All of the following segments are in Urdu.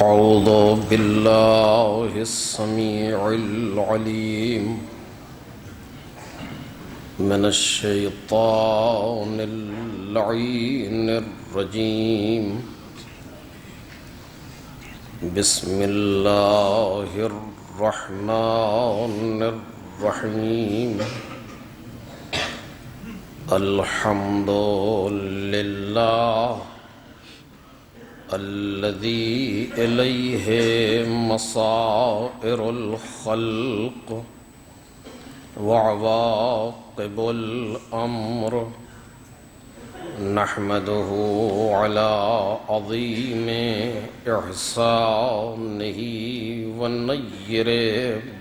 أعوذ بالله السميع العليم من الشيطان اللعين الرجيم بسم الله الرحمن الرحيم الحمد لله الذي إليه مصائر الخلق وعواقب الأمر نحمده على عظيم إحسانه ونير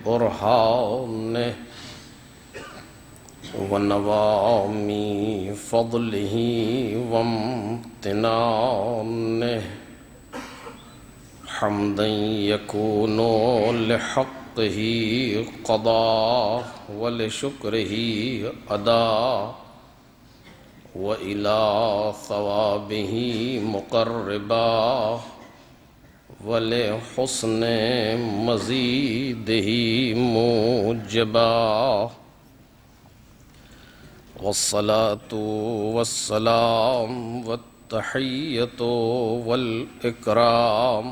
برهانه ونوام فضله وامتنانه حمدا يكون لحقه قضاء ولشكره أداء وإلى ثوابه مقربا ولحسن مزيده موجبا والصلاة والسلام والتحية والإكرام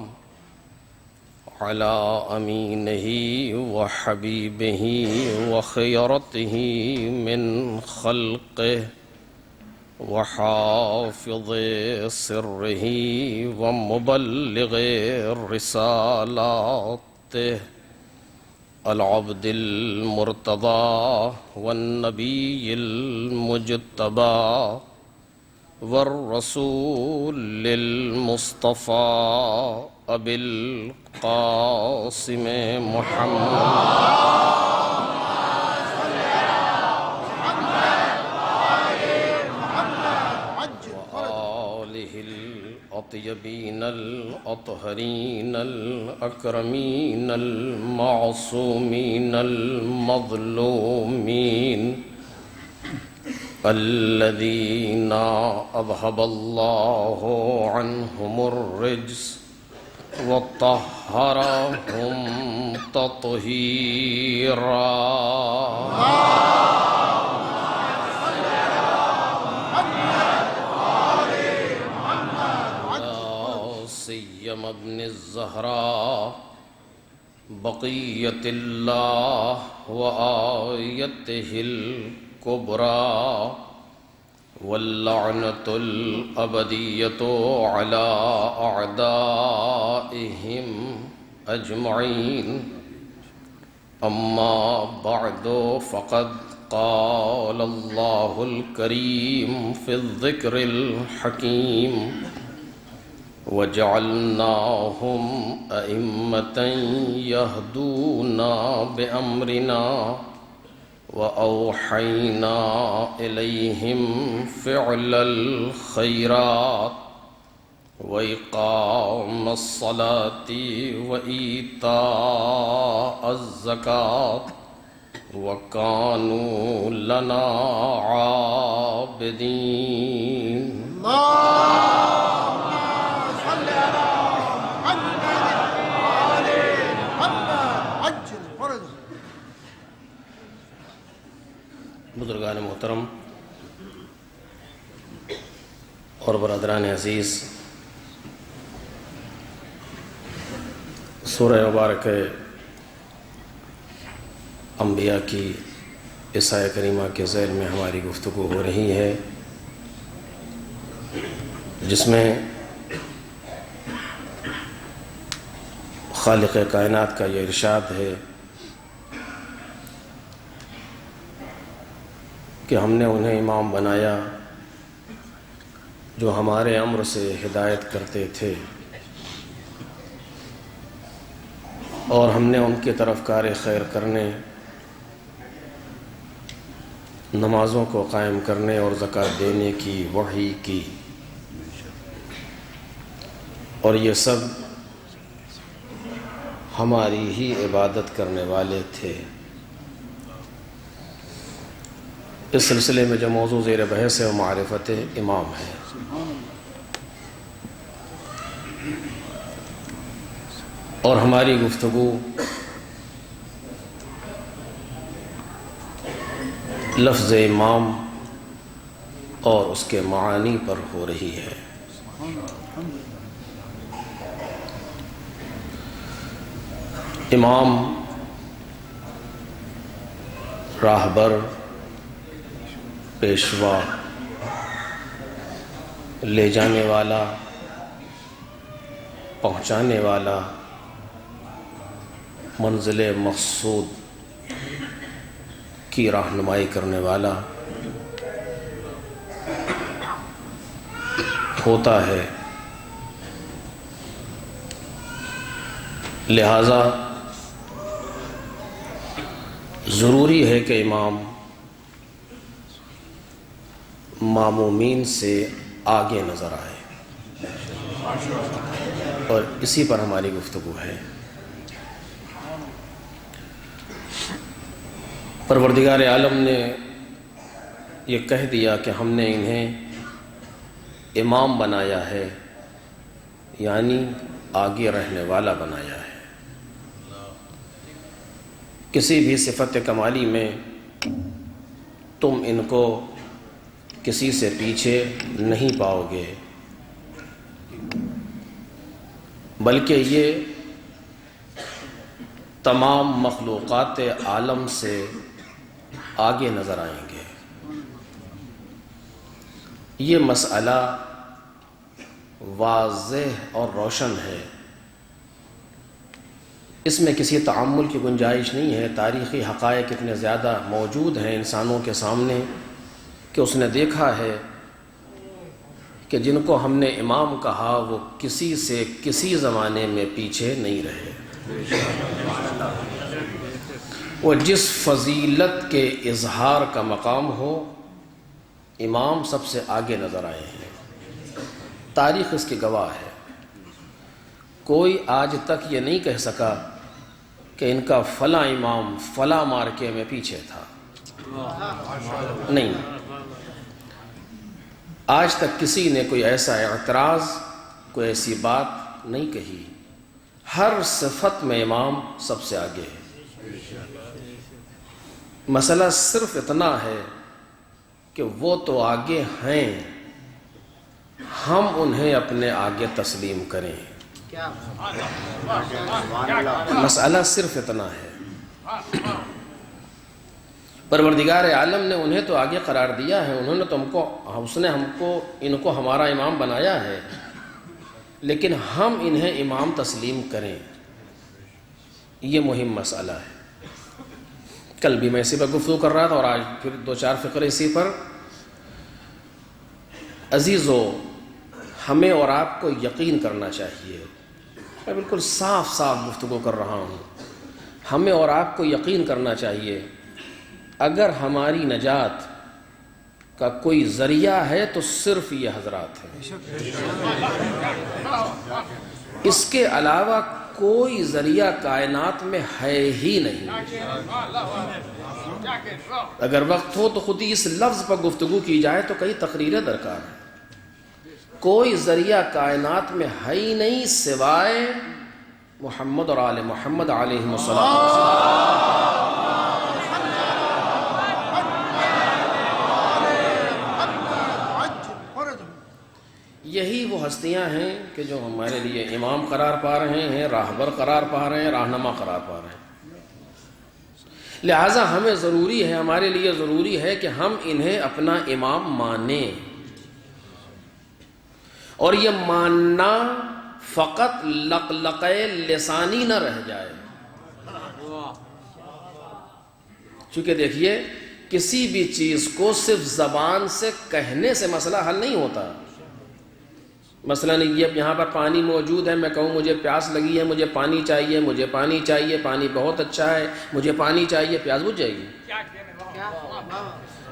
على أمينه وحبيبه وخيرته من خلقه وحافظ سره ومبلغ رسالاته العبد المرتضى والنبي المجتبى والرسول المصطفى أبي القاسم محمد الطيبين الأطهرين الأكرمين المعصومين المظلومين الذين أذهب الله عنهم الرجس وطهرهم تطهيرا ابن الزهراء بقية الله وآيته الكبرى واللعنة الأبدية على أعدائهم أجمعين أما بعد فقد قال الله الكريم في الذكر الحكيم وجعلناهم أئمة يهدون بأمرنا وأوحينا إليهم فعل الخيرات وإقام الصلاة وإيتاء الزكاة وكانوا لنا عابدين بزرگان محترم اور برادران عزیز، سورہ مبارک انبیاء کی اس آیہ کریمہ کے ذیل میں ہماری گفتگو ہو رہی ہے، جس میں خالق کائنات کا یہ ارشاد ہے کہ ہم نے انہیں امام بنایا جو ہمارے امر سے ہدایت کرتے تھے، اور ہم نے ان کی طرف کار خیر کرنے، نمازوں کو قائم کرنے اور زکوٰۃ دینے کی وحی کی، اور یہ سب ہماری ہی عبادت کرنے والے تھے۔ اس سلسلے میں جو موضوع زیر بحث ہے وہ معرفت امام ہے۔ اور ہماری گفتگو لفظ امام اور اس کے معانی پر ہو رہی ہے۔ امام راہبر، پیشوا، لے جانے والا، پہنچانے والا، منزل مقصود کی رہنمائی کرنے والا ہوتا ہے۔ لہذا ضروری ہے کہ امام مامومین سے آگے نظر آئے، اور اسی پر ہماری گفتگو ہے۔ پروردگار عالم نے یہ کہہ دیا کہ ہم نے انہیں امام بنایا ہے، یعنی آگے رہنے والا بنایا ہے۔ کسی بھی صفت کمالی میں تم ان کو کسی سے پیچھے نہیں پاؤ گے، بلکہ یہ تمام مخلوقات عالم سے آگے نظر آئیں گے۔ یہ مسئلہ واضح اور روشن ہے، اس میں کسی تعمل کی گنجائش نہیں ہے۔ تاریخی حقائق اتنے زیادہ موجود ہیں انسانوں کے سامنے کہ اس نے دیکھا ہے کہ جن کو ہم نے امام کہا وہ کسی سے کسی زمانے میں پیچھے نہیں رہے۔ وہ جس فضیلت کے اظہار کا مقام ہو، امام سب سے آگے نظر آئے ہیں۔ تاریخ اس کی گواہ ہے۔ کوئی آج تک یہ نہیں کہہ سکا کہ ان کا فلاں امام فلاں مارکے میں پیچھے تھا، نہیں۔ آج تک کسی نے کوئی ایسا اعتراض، کوئی ایسی بات نہیں کہی۔ ہر صفت میں امام سب سے آگے ہے۔ مسئلہ صرف اتنا ہے کہ وہ تو آگے ہیں، ہم انہیں اپنے آگے تسلیم کریں۔ مسئلہ صرف اتنا ہے۔ پروردگار عالم نے انہیں تو آگے قرار دیا ہے، انہوں نے تو اس نے ان کو ہمارا امام بنایا ہے، لیکن ہم انہیں امام تسلیم کریں، یہ مہم مسئلہ ہے۔ کل بھی میں اسی پر گفتگو کر رہا تھا، اور آج پھر 2-4 فقرے اسی پر۔ عزیزو، ہمیں اور آپ کو یقین کرنا چاہیے، میں بالکل صاف صاف گفتگو کر رہا ہوں، ہمیں اور آپ کو یقین کرنا چاہیے، اگر ہماری نجات کا کوئی ذریعہ ہے تو صرف یہ حضرات ہیں۔ اس کے علاوہ کوئی ذریعہ کائنات میں ہے ہی نہیں۔ اگر وقت ہو تو خود ہی اس لفظ پر گفتگو کی جائے تو کئی تقریریں درکار ہیں۔ کوئی ذریعہ کائنات میں ہے ہی نہیں سوائے محمد اور آل محمد علیہ السلام۔ یہی وہ ہستیاں ہیں کہ جو ہمارے لیے امام قرار پا رہے ہیں، راہبر قرار پا رہے ہیں، رہنما قرار پا رہے ہیں۔ لہٰذا ہمیں ضروری ہے، ہمارے لیے ضروری ہے کہ ہم انہیں اپنا امام مانیں، اور یہ ماننا فقط لقلقے لسانی نہ رہ جائے۔ چونکہ دیکھیے، کسی بھی چیز کو صرف زبان سے کہنے سے مسئلہ حل نہیں ہوتا۔ مثلا یہاں پر پانی موجود ہے، میں کہوں مجھے پیاس لگی ہے، مجھے پانی چاہیے، مجھے پانی چاہیے، پانی بہت اچھا ہے، مجھے پانی چاہیے، پیاس بجھ جائے گی؟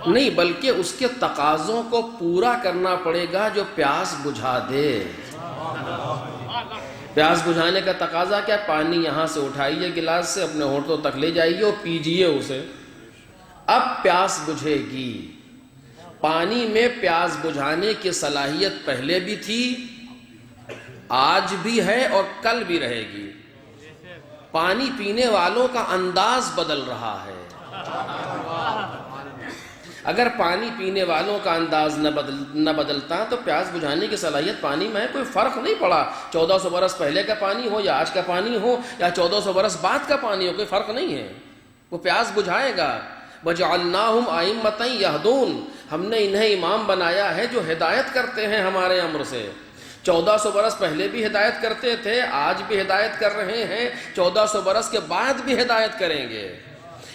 نہیں، بلکہ اس کے تقاضوں کو پورا کرنا پڑے گا جو پیاس بجھا دے۔ پیاس بجھانے کا تقاضا کیا؟ پانی یہاں سے اٹھائیے گلاس سے، اپنے ہونٹوں تک لے جائیے اور پیجیے اسے، اب پیاس بجھے گی۔ پانی میں پیاس بجھانے کی صلاحیت پہلے بھی تھی، آج بھی ہے اور کل بھی رہے گی۔ پانی پینے والوں کا انداز بدل رہا ہے۔ اگر پانی پینے والوں کا انداز نہ بدلتا تو پیاس بجھانے کی صلاحیت پانی میں کوئی فرق نہیں پڑا، 1400 برس پہلے کا پانی ہو یا آج کا پانی ہو یا 1400 برس بعد کا پانی ہو، کوئی فرق نہیں ہے، وہ پیاس بجھائے گا۔ وَجَعَلْنَاهُمْ أَئِمَّةً يَهْدُونَ، ہم نے انہیں امام بنایا ہے جو ہدایت کرتے ہیں ہمارے امر سے۔ 1400 برس پہلے بھی ہدایت کرتے تھے، آج بھی ہدایت کر رہے ہیں، 1400 برس کے بعد بھی ہدایت کریں گے۔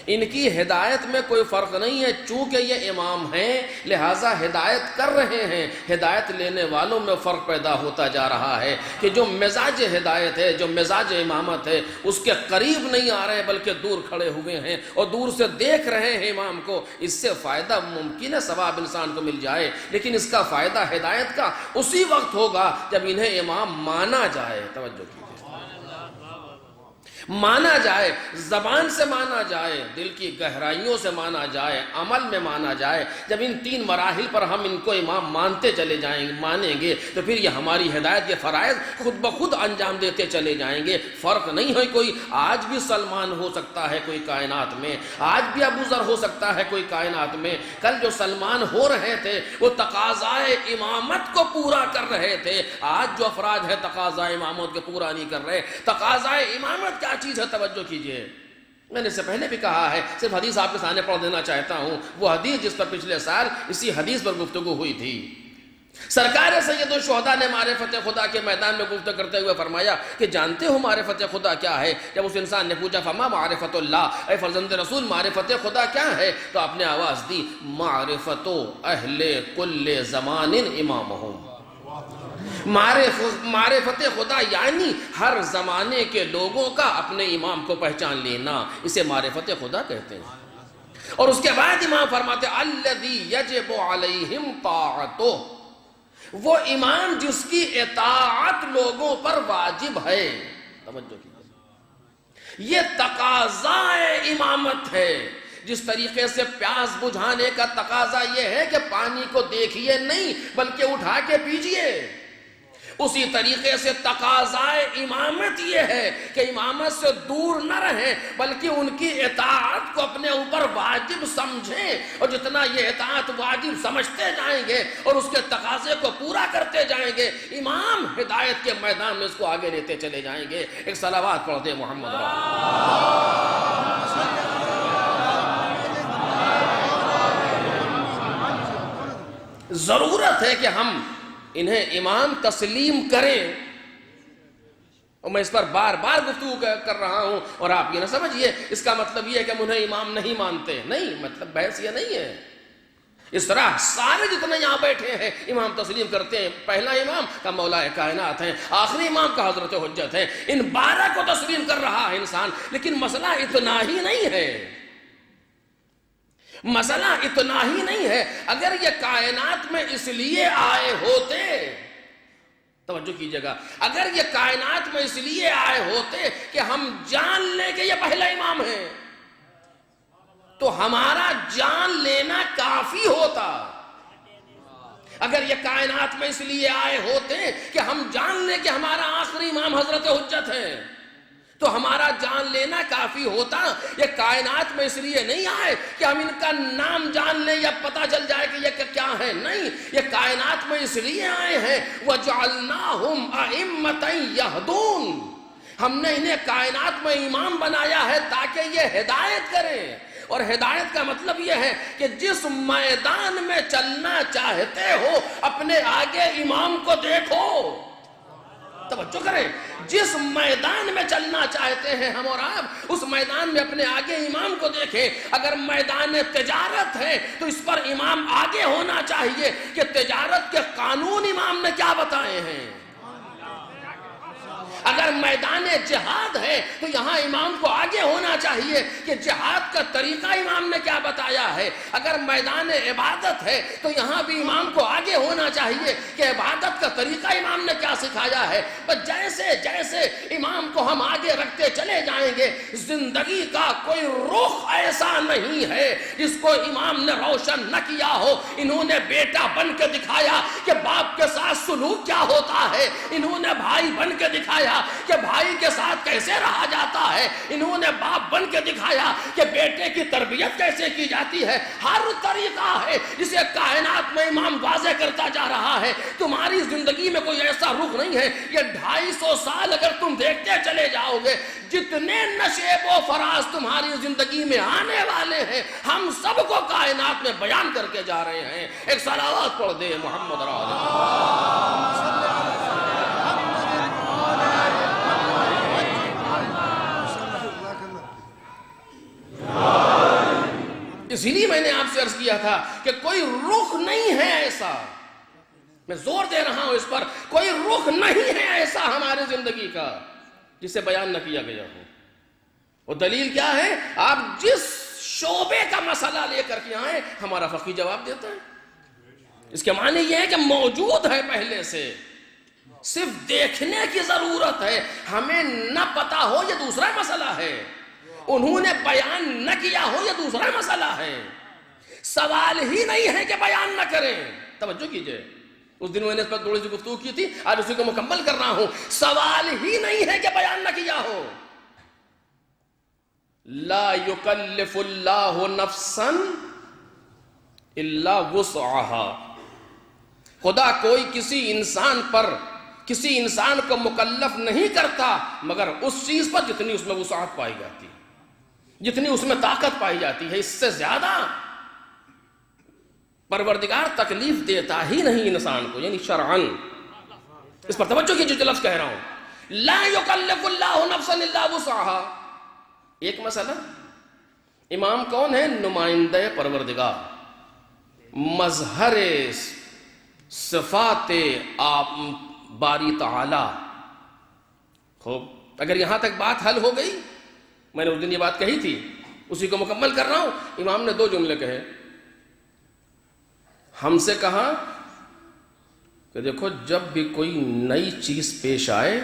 ان کی ہدایت میں کوئی فرق نہیں ہے، چونکہ یہ امام ہیں لہٰذا ہدایت کر رہے ہیں۔ ہدایت لینے والوں میں فرق پیدا ہوتا جا رہا ہے کہ جو مزاج ہدایت ہے، جو مزاج امامت ہے، اس کے قریب نہیں آ رہے ہیں بلکہ دور کھڑے ہوئے ہیں اور دور سے دیکھ رہے ہیں امام کو۔ اس سے فائدہ ممکن ہے ثواب انسان کو مل جائے، لیکن اس کا فائدہ ہدایت کا اسی وقت ہوگا جب انہیں امام مانا جائے۔ توجہ کیجیے، مانا جائے، زبان سے مانا جائے، دل کی گہرائیوں سے مانا جائے، عمل میں مانا جائے۔ جب ان 3 مراحل پر ہم ان کو امام مانتے چلے جائیں گے، مانیں گے، تو پھر یہ ہماری ہدایت کے فرائض خود بخود انجام دیتے چلے جائیں گے۔ فرق نہیں ہے کوئی، آج بھی سلمان ہو سکتا ہے کوئی کائنات میں، آج بھی ابو ذر ہو سکتا ہے کوئی کائنات میں۔ کل جو سلمان ہو رہے تھے وہ تقاضائے امامت کو پورا کر رہے تھے، آج جو افراد ہے تقاضائے امامت کو پورا نہیں کر رہے۔ تقاضائے امامت کیا چیز ہے؟ توجہ کیجئے، میں نے اس سے پہلے بھی کہا ہے، صرف حدیث آپ کے سامنے پڑھ دینا چاہتا ہوں، وہ حدیث جس پر پچھلے سال اسی حدیث پر گفتگو ہوئی تھی۔ سرکار سید الشہداء نے معرفت خدا کے میدان میں گفتگو کرتے ہوئے فرمایا کہ جانتے ہو معرفت خدا کیا ہے؟ جب اس انسان نے پوچھا فما معرفت اللہ، اے فرزند رسول معرفت خدا کیا ہے؟ تو آپ نے آواز دی معرفت اہل کل زمان امامہم۔ معرفت خدا یعنی ہر زمانے کے لوگوں کا اپنے امام کو پہچان لینا، اسے معرفت خدا کہتے ہیں۔ اور اس کے بعد امام فرماتے الذی یجب علیہم طاعتہ، وہ امام جس کی اطاعت لوگوں پر واجب ہے۔ توجہ کیجیے، یہ تقاضائے امامت ہے۔ جس طریقے سے پیاس بجھانے کا تقاضا یہ ہے کہ پانی کو دیکھیے نہیں بلکہ اٹھا کے پیجیے، اسی طریقے سے تقاضائے امامت یہ ہے کہ امامت سے دور نہ رہیں بلکہ ان کی اطاعت کو اپنے اوپر واجب سمجھیں، اور جتنا یہ اطاعت واجب سمجھتے جائیں گے اور اس کے تقاضے کو پورا کرتے جائیں گے، امام ہدایت کے میدان میں اس کو آگے لیتے چلے جائیں گے۔ ایک صلوات پڑھ دیں محمد ضرورت ہے کہ ہم انہیں امام تسلیم کریں، اور میں اس پر بار بار گفتگو کر رہا ہوں، اور آپ یہ نہ سمجھیے اس کا مطلب یہ ہے کہ ہم انہیں امام نہیں مانتے، نہیں، مطلب بحث یہ نہیں ہے۔ اس طرح سارے جتنے یہاں بیٹھے ہیں امام تسلیم کرتے ہیں، پہلا امام کا مولا کائنات ہے، آخری امام کا حضرت حجت ہے، ان 12 کو تسلیم کر رہا ہے انسان۔ لیکن مسئلہ اتنا ہی نہیں ہے، مسئلہ اتنا ہی نہیں ہے۔ اگر یہ کائنات میں اس لیے آئے ہوتے، توجہ کیجئے گا، اگر یہ کائنات میں اس لیے آئے ہوتے کہ ہم جان لیں کہ یہ پہلا امام ہے، تو ہمارا جان لینا کافی ہوتا۔ اگر یہ کائنات میں اس لیے آئے ہوتے کہ ہم جان لیں کہ ہمارا آخری امام حضرت حجت ہے، تو ہمارا جان لینا کافی ہوتا۔ یہ کائنات میں اس لیے نہیں آئے کہ ہم ان کا نام جان لیں یا پتہ چل جائے کہ یہ کیا ہے، نہیں، یہ کائنات میں اس لیے آئے ہیں وَجَعَلْنَاهُمْ أَئِمَّةً يَهْدُونَ، ہم نے انہیں کائنات میں امام بنایا ہے تاکہ یہ ہدایت کریں۔ اور ہدایت کا مطلب یہ ہے کہ جس میدان میں چلنا چاہتے ہو اپنے آگے امام کو دیکھو، توجہ کریں، جس میدان میں چلنا چاہتے ہیں ہم اور آپ، اس میدان میں اپنے آگے امام کو دیکھیں۔ اگر میدان تجارت ہے تو اس پر امام آگے ہونا چاہیے کہ تجارت کے قانون امام نے کیا بتائے ہیں۔ اگر میدان جہاد ہے تو یہاں امام کو آگے ہونا چاہیے کہ جہاد کا طریقہ امام نے کیا بتایا ہے۔ اگر میدان عبادت ہے تو یہاں بھی امام کو آگے ہونا چاہیے کہ عبادت کا طریقہ امام نے کیا سکھایا ہے۔ بس جیسے جیسے امام کو ہم آگے رکھتے چلے جائیں گے، زندگی کا کوئی رخ ایسا نہیں ہے جس کو امام نے روشن نہ کیا ہو۔ انہوں نے بیٹا بن کے دکھایا کہ باپ کے ساتھ سلوک کیا ہوتا ہے، انہوں نے بھائی بن کے دکھایا کہ بھائی کے ساتھ کیسے رہا جاتا ہے، انہوں نے باپ بن کے دکھایا کہ بیٹے کی تربیت کیسے کی جاتی ہے. ہر طریقہ ہے جسے کائنات میں امام واضح کرتا جا رہا ہے. تمہاری زندگی میں کوئی ایسا رخ نہیں ہے. یہ 250 سال اگر تم دیکھتے چلے جاؤ گے، جتنے نشیب و فراز تمہاری زندگی میں آنے والے ہیں، ہم سب کو کائنات میں بیان کر کے جا رہے ہیں. ایک صلوات پڑھ دے محمد اسی لیے میں نے آپ سے عرض کیا تھا کہ کوئی رخ نہیں ہے ایسا، میں زور دے رہا ہوں اس پر، کوئی رخ نہیں ہے ایسا ہماری زندگی کا جسے بیان نہ کیا گیا ہو. اور دلیل کیا ہے؟ آپ جس شعبے کا مسئلہ لے کر کے آئیں، ہمارا فقیہ جواب دیتا ہے. اس کے معنی یہ ہے کہ موجود ہے پہلے سے، صرف دیکھنے کی ضرورت ہے. ہمیں نہ پتا ہو یہ دوسرا مسئلہ ہے، انہوں نے بیان نہ کیا ہو یہ دوسرا مسئلہ ہے. سوال ہی نہیں ہے کہ بیان نہ کریں. توجہ کیجئے، اس دن میں نے اس پر تھوڑی سی گفتگو کی تھی، آج اسی کو مکمل کر رہا ہوں. سوال ہی نہیں ہے کہ بیان نہ کیا ہو. لا یکلف اللہ نفسا الا وسعها. خدا کوئی کسی انسان کو مکلف نہیں کرتا مگر اس چیز پر جتنی اس میں وسعت پائی جاتی ہے، جتنی اس میں طاقت پائی جاتی ہے. اس سے زیادہ پروردگار تکلیف دیتا ہی نہیں انسان کو، یعنی شرعاً. اس پر توجہ کی جو لفظ کہہ رہا ہوں، لا یکلف اللہ نفسا الا وسعها. ایک مسئلہ، امام کون ہے؟ نمائندہ پروردگار، مظہر صفات باری تعالی. خوب، اگر یہاں تک بات حل ہو گئی، میں نے اس دن یہ بات کہی تھی، اسی کو مکمل کر رہا ہوں. امام نے 2 جملے کہے. ہم سے کہا کہ دیکھو جب بھی کوئی نئی چیز پیش آئے،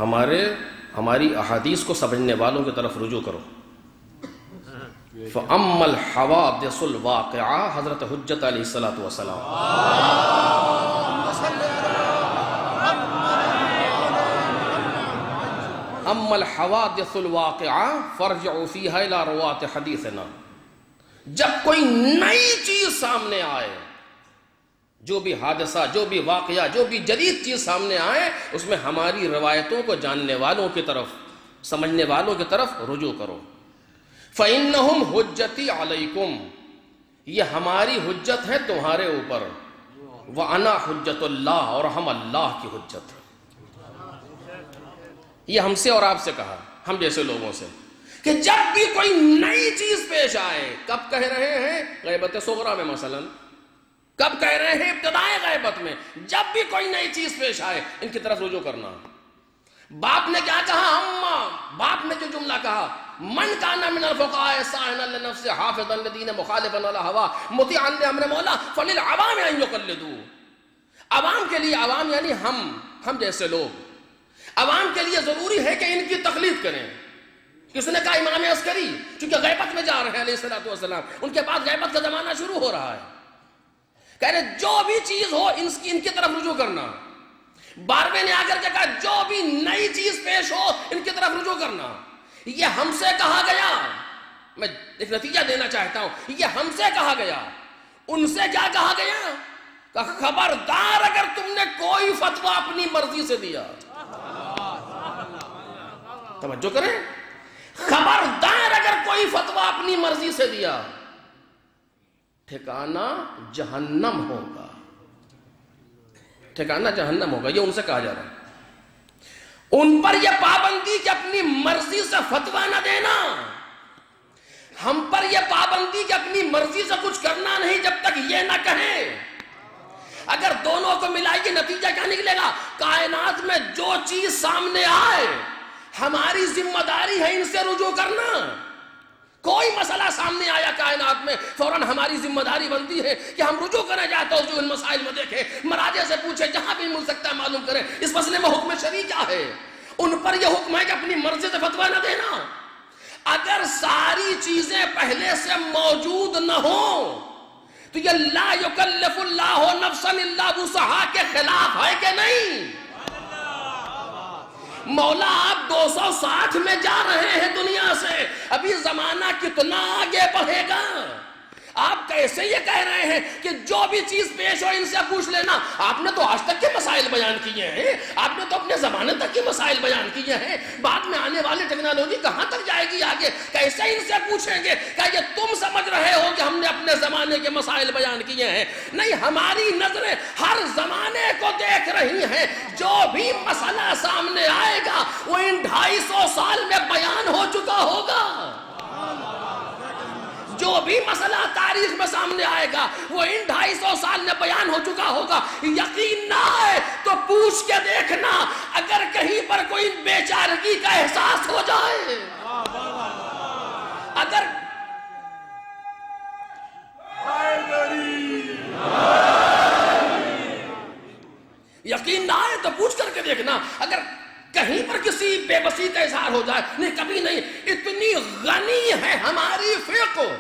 ہماری احادیث کو سمجھنے والوں کی طرف رجوع کرو. فَأَمَّا الْحَوَادِثُ الْوَاقِعَةُ، حضرت حجت علیہ السلام. أَمَّا الْحَوَادِثُ الْوَاقِعَةُ فَارْجِعُوا فِيهَا إِلَى رُوَاةِ حَدِيثِنَا. جب کوئی نئی چیز سامنے آئے، جو بھی حادثہ، جو بھی واقعہ، جو بھی جدید چیز سامنے آئے، اس میں ہماری روایتوں کو جاننے والوں کی طرف، سمجھنے والوں کی طرف رجوع کرو. فَإِنَّهُمْ حُجَّتِي عَلَيْكُمْ، یہ ہماری حجت ہے تمہارے اوپر. وَأَنَا حُجَّتُ اللَّهِ، اور ہم اللہ کی حجت ہیں. یہ ہم سے اور آپ سے کہا، ہم جیسے لوگوں سے، کہ جب بھی کوئی نئی چیز پیش آئے، کب کہہ رہے ہیں؟ غیبت صغریٰ میں مثلا. کب کہہ رہے ہیں؟ ابتدائے غیبت میں. جب بھی کوئی نئی چیز پیش آئے، ان کی طرف رجوع کرنا. باپ نے کیا کہا؟ باپ نے جو جملہ کہا، من کان من الفقهاء صاعنا لنفسه حافظا لدین مخالفا على هواه مطیعا لامر مولا فللعوام ان يقلدوا. عوام کے لیے، عوام یعنی ہم جیسے لوگ، عوام کے لیے ضروری ہے کہ ان کی تقلید کریں. کس نے کہا؟ امام عسکری، چونکہ غیبت میں جا رہے ہیں علیہ الصلوۃ والسلام، ان کے بعد غیبت کا زمانہ شروع ہو رہا ہے. کہہ رہے جو بھی چیز ہو ان کی طرف رجوع کرنا. 12ویں نے آ کر کے کہا جو بھی نئی چیز پیش ہو ان کی طرف رجوع کرنا. یہ ہم سے کہا گیا. میں ایک نتیجہ دینا چاہتا ہوں، یہ ہم سے کہا گیا. ان سے کیا کہا گیا؟ کہ خبردار اگر تم نے کوئی فتویٰ اپنی مرضی سے دیا، توجہ کریں، خبردار اگر کوئی فتویٰ اپنی مرضی سے دیا، ٹھکانہ جہنم ہوگا. ٹھکانہ جہنم ہوگا. یہ ان سے کہا جا رہا ہے. ان پر یہ پابندی کہ اپنی مرضی سے فتویٰ نہ دینا، ہم پر یہ پابندی کہ اپنی مرضی سے کچھ کرنا نہیں جب تک یہ نہ کہیں. اگر دونوں کو ملائیے نتیجہ کیا نکلے گا؟ کائنات میں جو چیز سامنے آئے ہماری ذمہ داری ہے ان سے رجوع کرنا. کوئی مسئلہ سامنے آیا کائنات میں، فوراً ہماری ذمہ داری بنتی ہے کہ ہم رجوع کریں جاتے ہیں، جو ان مسائل میں دیکھیں، مراجع سے پوچھیں، جہاں بھی مل سکتا ہے معلوم کریں اس مسئلے میں حکم شرعی کیا ہے. ان پر یہ حکم ہے کہ اپنی مرضی سے فتویٰ نہ دینا. اگر ساری چیزیں پہلے سے موجود نہ ہوں تو یہ لا یکلف اللہ نفسا الا وسعها کے خلاف ہے کہ نہیں؟ مولا آپ 260 میں جا رہے ہیں دنیا سے، ابھی زمانہ کتنا آگے بڑھے گا؟ آپ کیسے یہ کہہ رہے ہیں کہ جو بھی چیز پیش ہو ان سے پوچھ لینا؟ آپ نے تو آج تک کے مسائل بیان کیے ہیں، آپ نے تو اپنے زمانے تک کے مسائل بیان کیے ہیں، بعد میں آنے والی ٹیکنالوجی کہاں تک جائے گی آگے؟ کیسے ان سے پوچھیں گے کہ یہ تم سمجھ رہے ہو کہ ہم نے اپنے زمانے کے مسائل بیان کیے ہیں؟ نہیں، ہماری نظریں ہر زمانے کو دیکھ رہی ہیں، جو بھی مسئلہ سامنے آئے گا وہ ان 250 سال میں بیان ہو چکا ہوگا۔ جو بھی مسئلہ تاریخ میں سامنے آئے گا وہ ان 250 سال میں بیان ہو چکا ہوگا۔ یقین نہ ہے تو پوچھ کے دیکھنا، اگر کہیں پر کوئی بے چارگی کا احساس ہو جائے، اگر یقین نہ آئے تو پوچھ کر کے دیکھنا، اگر کہیں پر کسی بے بسی کا اظہار ہو جائے، نہیں کبھی نہیں، اتنی غنی ہے ہماری فقہ،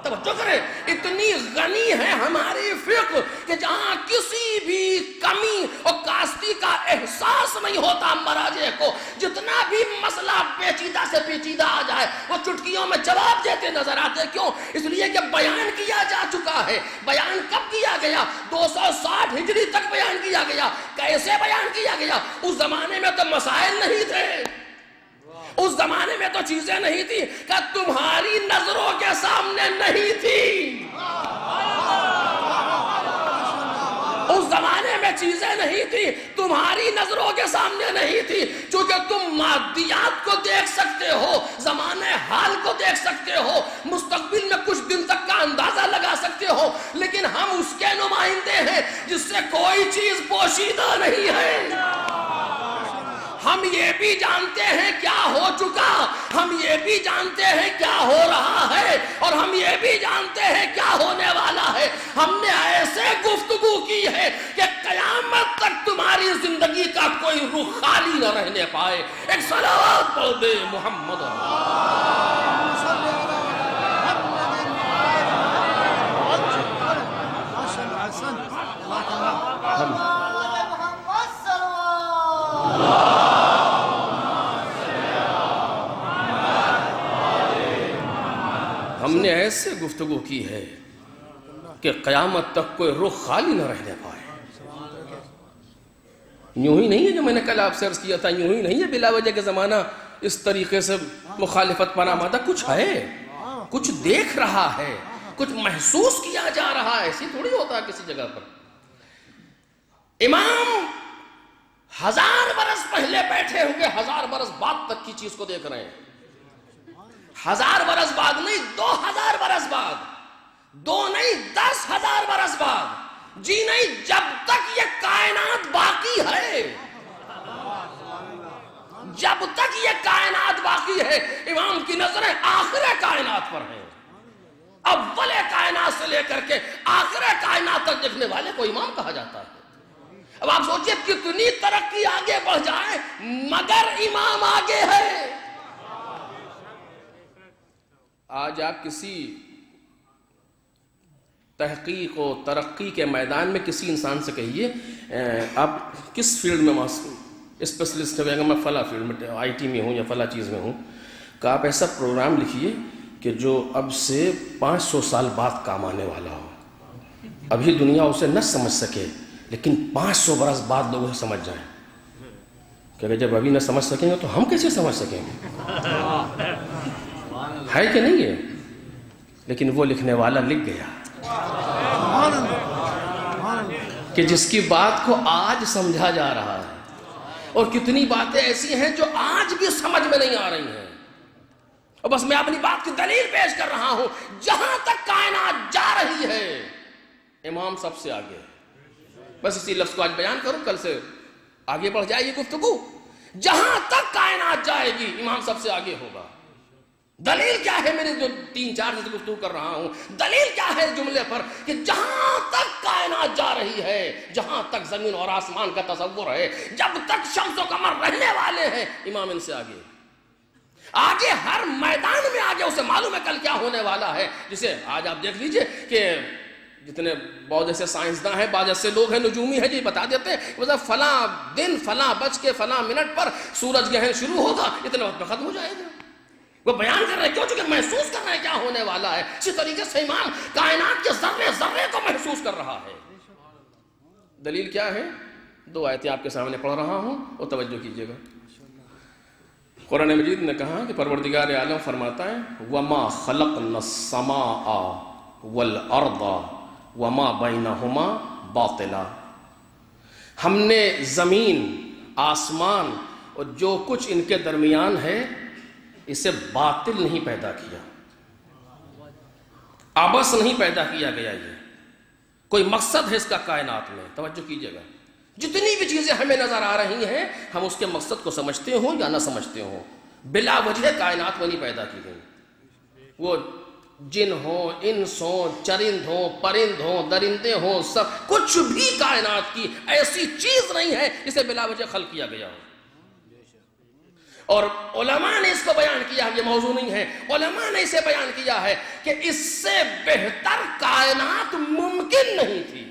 توجہ کریں، اتنی غنی ہے ہماری فقہ کہ جہاں کسی بھی کمی اور کاستی کا احساس نہیں ہوتا مراجع کو، جتنا بھی مسئلہ پیچیدہ سے پیچیدہ آ جائے وہ چٹکیوں میں جواب دیتے نظر آتے۔ کیوں؟ اس لیے کہ بیان کیا جا چکا ہے۔ بیان کب کیا گیا؟ 260 ہجری تک بیان کیا گیا۔ کیسے بیان کیا گیا؟ اس زمانے میں تو مسائل نہیں تھے، اس زمانے میں تو چیزیں نہیں تھی کہ تمہاری نظروں کے سامنے نہیں تھی، اس زمانے میں چیزیں نہیں تھی، تمہاری نظروں کے سامنے نہیں تھی، چونکہ تم مادیات کو دیکھ سکتے ہو، زمانے حال کو دیکھ سکتے ہو، مستقبل میں کچھ دن تک کا اندازہ لگا سکتے ہو، لیکن ہم اس کے نمائندے ہیں جس سے کوئی چیز پوشیدہ نہیں ہے۔ ہم یہ بھی جانتے ہیں کیا ہو چکا، ہم یہ بھی جانتے ہیں کیا ہو رہا ہے، اور ہم یہ بھی جانتے ہیں کیا ہونے والا ہے۔ ہم نے ایسے گفتگو کی ہے کہ قیامت تک تمہاری زندگی کا کوئی رخ خالی نہ رہنے پائے۔ ایک صلوات پڑھ دے محمد۔ ہم نے ایسے گفتگو کی ہے کہ قیامت تک کوئی رخ خالی نہ رہنے پائے۔ یوں ہی نہیں ہے جو میں نے کل آپ سے عرض کیا تھا، یوں ہی نہیں ہے بلا وجہ کے زمانہ اس طریقے سے مخالفت پر آمادہ، کچھ ہے، کچھ دیکھ رہا ہے، کچھ محسوس کیا جا رہا ہے، ایسی تھوڑی ہوتا ہے کسی جگہ پر۔ امام 1000 برس پہلے بیٹھے ہوئے 1000 برس بعد تک کی چیز کو دیکھ رہے ہیں۔ 1000 برس بعد نہیں، 2000 برس بعد، 2 نہیں 10,000 برس بعد، جی نہیں، جب تک یہ کائنات باقی ہے، جب تک یہ کائنات باقی ہے، امام کی نظریں آخر کائنات پر ہیں۔ اول کائنات سے لے کر کے آخر کائنات تک دیکھنے والے کو امام کہا جاتا ہے۔ اب آپ سوچئے کتنی ترقی آگے بڑھ جائے مگر امام آگے ہے۔ آج آپ کسی تحقیق و ترقی کے میدان میں کسی انسان سے کہیے آپ کس فیلڈ میں اسپیشلسٹ ہے، اگر میں فلاں فیلڈ میں آئی ٹی میں ہوں یا فلاں چیز میں ہوں، کہ آپ ایسا پروگرام لکھیے کہ جو اب سے 500 سال بعد کام آنے والا ہو، ابھی دنیا اسے نہ سمجھ سکے لیکن 500 برس بعد لوگ اسے سمجھ جائیں، کہ اگر جب ابھی نہ سمجھ سکیں گے تو ہم کیسے سمجھ سکیں گے؟ ہے کہ نہیں ہے؟ لیکن وہ لکھنے والا لکھ گیا کہ جس کی بات کو آج سمجھا جا رہا ہے، اور کتنی باتیں ایسی ہیں جو آج بھی سمجھ میں نہیں آ رہی ہیں، اور بس میں اپنی بات کی دلیل پیش کر رہا ہوں۔ جہاں تک کائنات جا رہی ہے امام سب سے آگے ہے۔ بس اسی لفظ کو آج بیان کروں، کل سے آگے بڑھ جائے یہ گفتگو۔ جہاں تک کائنات جائے گی امام سب سے آگے ہوگا۔ دلیل کیا ہے؟ میرے جو 3-4 سے گفتگو کر رہا ہوں، دلیل کیا ہے جملے پر کہ جہاں تک کائنات جا رہی ہے، جہاں تک زمین اور آسمان کا تصور ہے، جب تک شمس و قمر رہنے والے ہیں، امام ان سے آگے، آگے ہر میدان میں آگے، اسے معلوم ہے کل کیا ہونے والا ہے، جسے آج آپ دیکھ لیجئے کہ جتنے بہت ایسے سائنسداں ہیں، بعض ایسے لوگ ہیں نجومی ہیں جی بتا دیتے ہیں کہ فلاں دن فلاں بج کے فلاں منٹ پر سورج گرہن شروع ہوگا، اتنے وقت میں ختم ہو جائے گا. وہ بیان کر رہے ہیں کیوں؟ چونکہ محسوس کر رہے ہیں کیا ہونے والا ہے. اسی طریقے سے امام کائنات کے ذرے ذرے کو محسوس کر رہا ہے. دلیل کیا ہے؟ 2 آیتیں آپ کے سامنے پڑھ رہا ہوں اور توجہ کیجئے گا. قرآن مجید نے کہا کہ پروردگار عالم فرماتا ہے وَمَا خَلَقْنَا السَّمَاءَ وَالْأَرْضَ وَمَا بَيْنَهُمَا بَاطِلًا. ہم نے زمین، آسمان اور جو کچھ ان کے درمیان ہے اسے باطل نہیں پیدا کیا، عبث نہیں پیدا کیا گیا. یہ کوئی مقصد ہے اس کا کائنات میں. توجہ کیجئے گا. جتنی بھی چیزیں ہمیں نظر آ رہی ہیں ہم اس کے مقصد کو سمجھتے ہوں یا نہ سمجھتے ہوں، بلا وجہ کائنات میں نہیں پیدا کی گئی. وہ جن ہوں، انس ہوں، چرند ہوں، پرند ہوں، درندے ہوں، سب کچھ بھی کائنات کی ایسی چیز نہیں ہے جسے بلا وجہ خلق کیا گیا ہو. اور علماء نے اس کو بیان کیا، یہ موضوع نہیں ہے، علماء نے اسے بیان کیا ہے کہ اس سے بہتر کائنات ممکن نہیں تھی.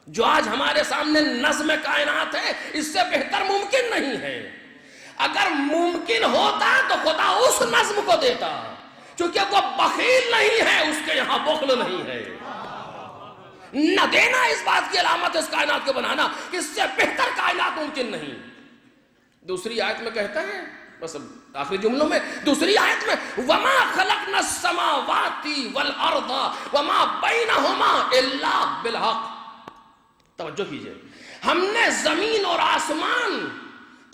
جو آج ہمارے سامنے نظم کائنات ہے اس سے بہتر ممکن نہیں ہے. اگر ممکن ہوتا تو خدا اس نظم کو دیتا، چونکہ وہ بخیل نہیں ہے، اس کے یہاں بخل نہیں ہے. نہ دینا اس بات کی علامت اس کائنات کو بنانا کہ اس سے بہتر کائنات ممکن نہیں. دوسری آیت میں کہتا ہے، بس آخری جملوں میں، دوسری آیت میں وَمَا خَلَقْنَا السَّمَاوَاتِ وَالْأَرْضَ وَمَا بَيْنَهُمَا إِلَّا بِالْحَقِّ. توجہ کیجئے. ہم نے زمین اور آسمان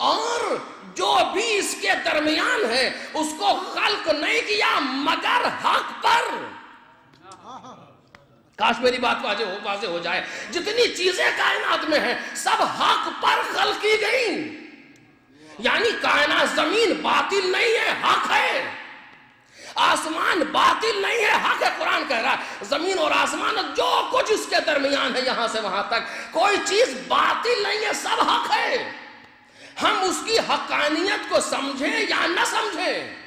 اور جو بھی اس کے درمیان ہے اس کو خلق نہیں کیا مگر حق پر. کاش میری بات واضح ہو جائے. جتنی چیزیں کائنات میں ہیں سب حق پر خلق کی گئی. یعنی کائنات، زمین باطل نہیں ہے، حق ہے. آسمان باطل نہیں ہے، حق ہے. قرآن کہہ رہا ہے زمین اور آسمان جو کچھ اس کے درمیان ہے یہاں سے وہاں تک کوئی چیز باطل نہیں ہے، سب حق ہے. ہم اس کی حقانیت کو سمجھیں یا نہ سمجھیں،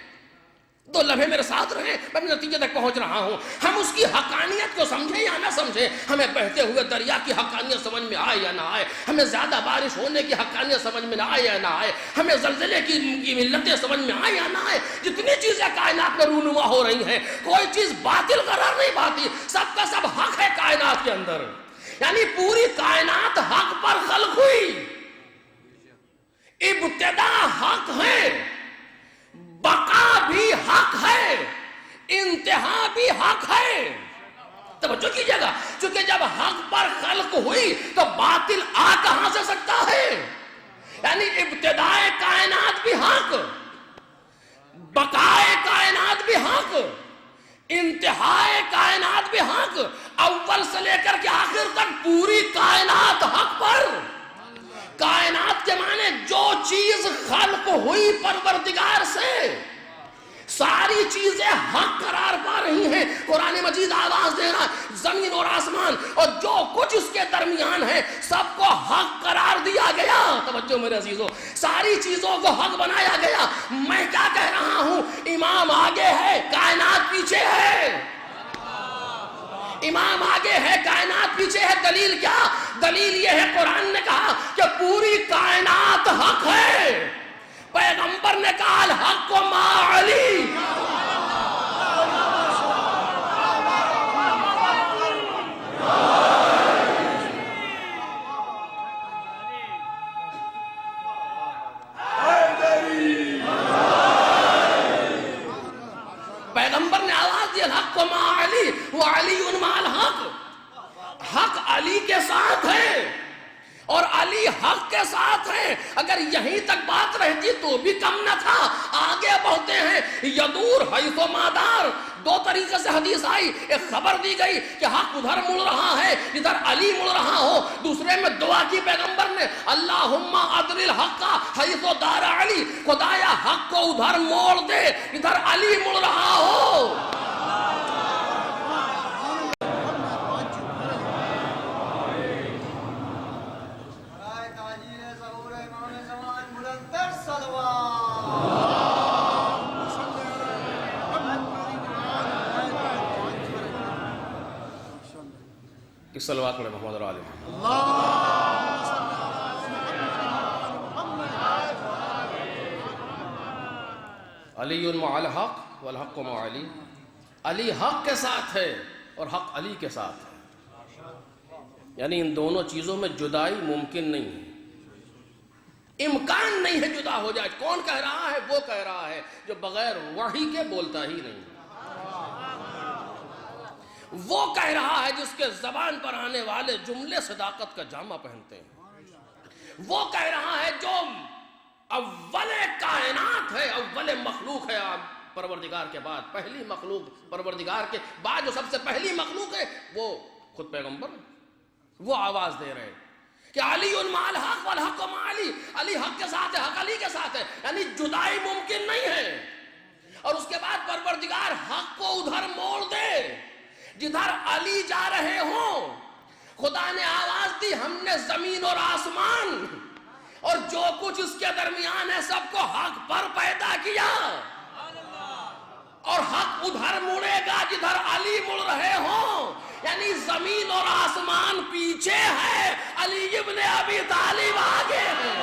2 لمحے میرے ساتھ رہیں، میں نتیجے تک پہنچ رہا ہوں. ہم اس کی حقانیت کو سمجھیں یا نہ سمجھیں، ہمیں بہتے ہوئے دریا کی حقانیت سمجھ میں آئے یا نہ آئے، ہمیں زیادہ بارش ہونے کی حقانیت سمجھ میں نہ آئے یا نہ آئے، ہمیں زلزلے کی ملتیں سمجھ میں آئے یا نہ آئے، جتنی چیزیں کائنات میں رونما ہو رہی ہیں کوئی چیز باطل قرار نہیں پاتی. سب کا سب حق ہے کائنات کے اندر. یعنی پوری کائنات حق پر خلق ہوئی. ابتدا حق ہے، بقا بھی حق ہے، انتہا بھی حق ہے. توجہ کیجئے گا. چونکہ جب حق پر خلق ہوئی تو باطل آ کہاں سے سکتا ہے؟ یعنی ابتدائے کائنات بھی حق، بقائے کائنات بھی حق، انتہائے کائنات بھی حق. اول سے لے کر کے آخر تک پوری کائنات حق پر. کائنات کے معنی جو چیز خلق ہوئی پروردگار سے ساری چیزیں حق قرار پا رہی ہیں. قرآن مجید آواز دے رہا ہے زمین اور آسمان اور جو کچھ اس کے درمیان ہے سب کو حق قرار دیا گیا. توجہ میرے عزیزو، ساری چیزوں کو حق بنایا گیا. میں کیا کہہ رہا ہوں؟ امام آگے ہے، کائنات پیچھے ہے. امام آگے ہے، کائنات پیچھے ہے. دلیل کیا؟ دلیل یہ ہے قرآن نے کہا کہ پوری کائنات حق ہے. پیغمبر نے کہا الحق مع علی. پیغمبر نے آواز دی الحق مع علی وعلی مع الحق. حق علی کے ساتھ ہے اور علی حق کے ساتھ ہے. اگر یہیں تک بات رہتی تو بھی کم نہ تھا. آگے بڑھتے ہیں. یدور حیث مادار، 2 طریقے سے حدیث آئی. ایک خبر دی گئی کہ حق ادھر مڑ رہا ہے ادھر علی مڑ رہا ہو. دوسرے میں دعا کی پیغمبر نے اللہم ادر الحق حیث دار علی، خدایا حق کو ادھر موڑ دے ادھر علی مڑ رہا ہو. کہ صلوات پڑھیں محمد اور آل محمد۔ علی مع الحق والحق مع علی، علی حق کے ساتھ ہے اور حق علی کے ساتھ ہے، یعنی ان دونوں چیزوں میں جدائی ممکن نہیں ہے، امکان نہیں ہے جدا ہو جائے۔ کون کہہ رہا ہے؟ وہ کہہ رہا ہے جو بغیر وحی کے بولتا ہی نہیں، وہ کہہ رہا ہے جس کے زبان پر آنے والے جملے صداقت کا جامہ پہنتے ہیں، وہ کہہ رہا ہے جو اول کائنات ہے، اول مخلوق ہے پروردگار کے بعد، پہلی مخلوق پروردگار کے بعد جو سب سے پہلی مخلوق ہے وہ خود پیغمبر، وہ آواز دے رہے ہیں کہ علی مع الحق والحق مع علی، علی حق کے ساتھ ہے، حق علی کے ساتھ ہے، یعنی جدائی ممکن نہیں ہے۔ اور اس کے بعد پروردگار حق کو ادھر موڑ دے جدھر علی جا رہے ہوں۔ خدا نے آواز دی، ہم نے زمین اور آسمان اور جو کچھ اس کے درمیان ہے سب کو حق پر پیدا کیا، اور حق ادھر مڑے گا جدھر علی مڑ رہے ہوں، یعنی زمین اور آسمان پیچھے ہے، علی ابن ابی طالب آگے ہے۔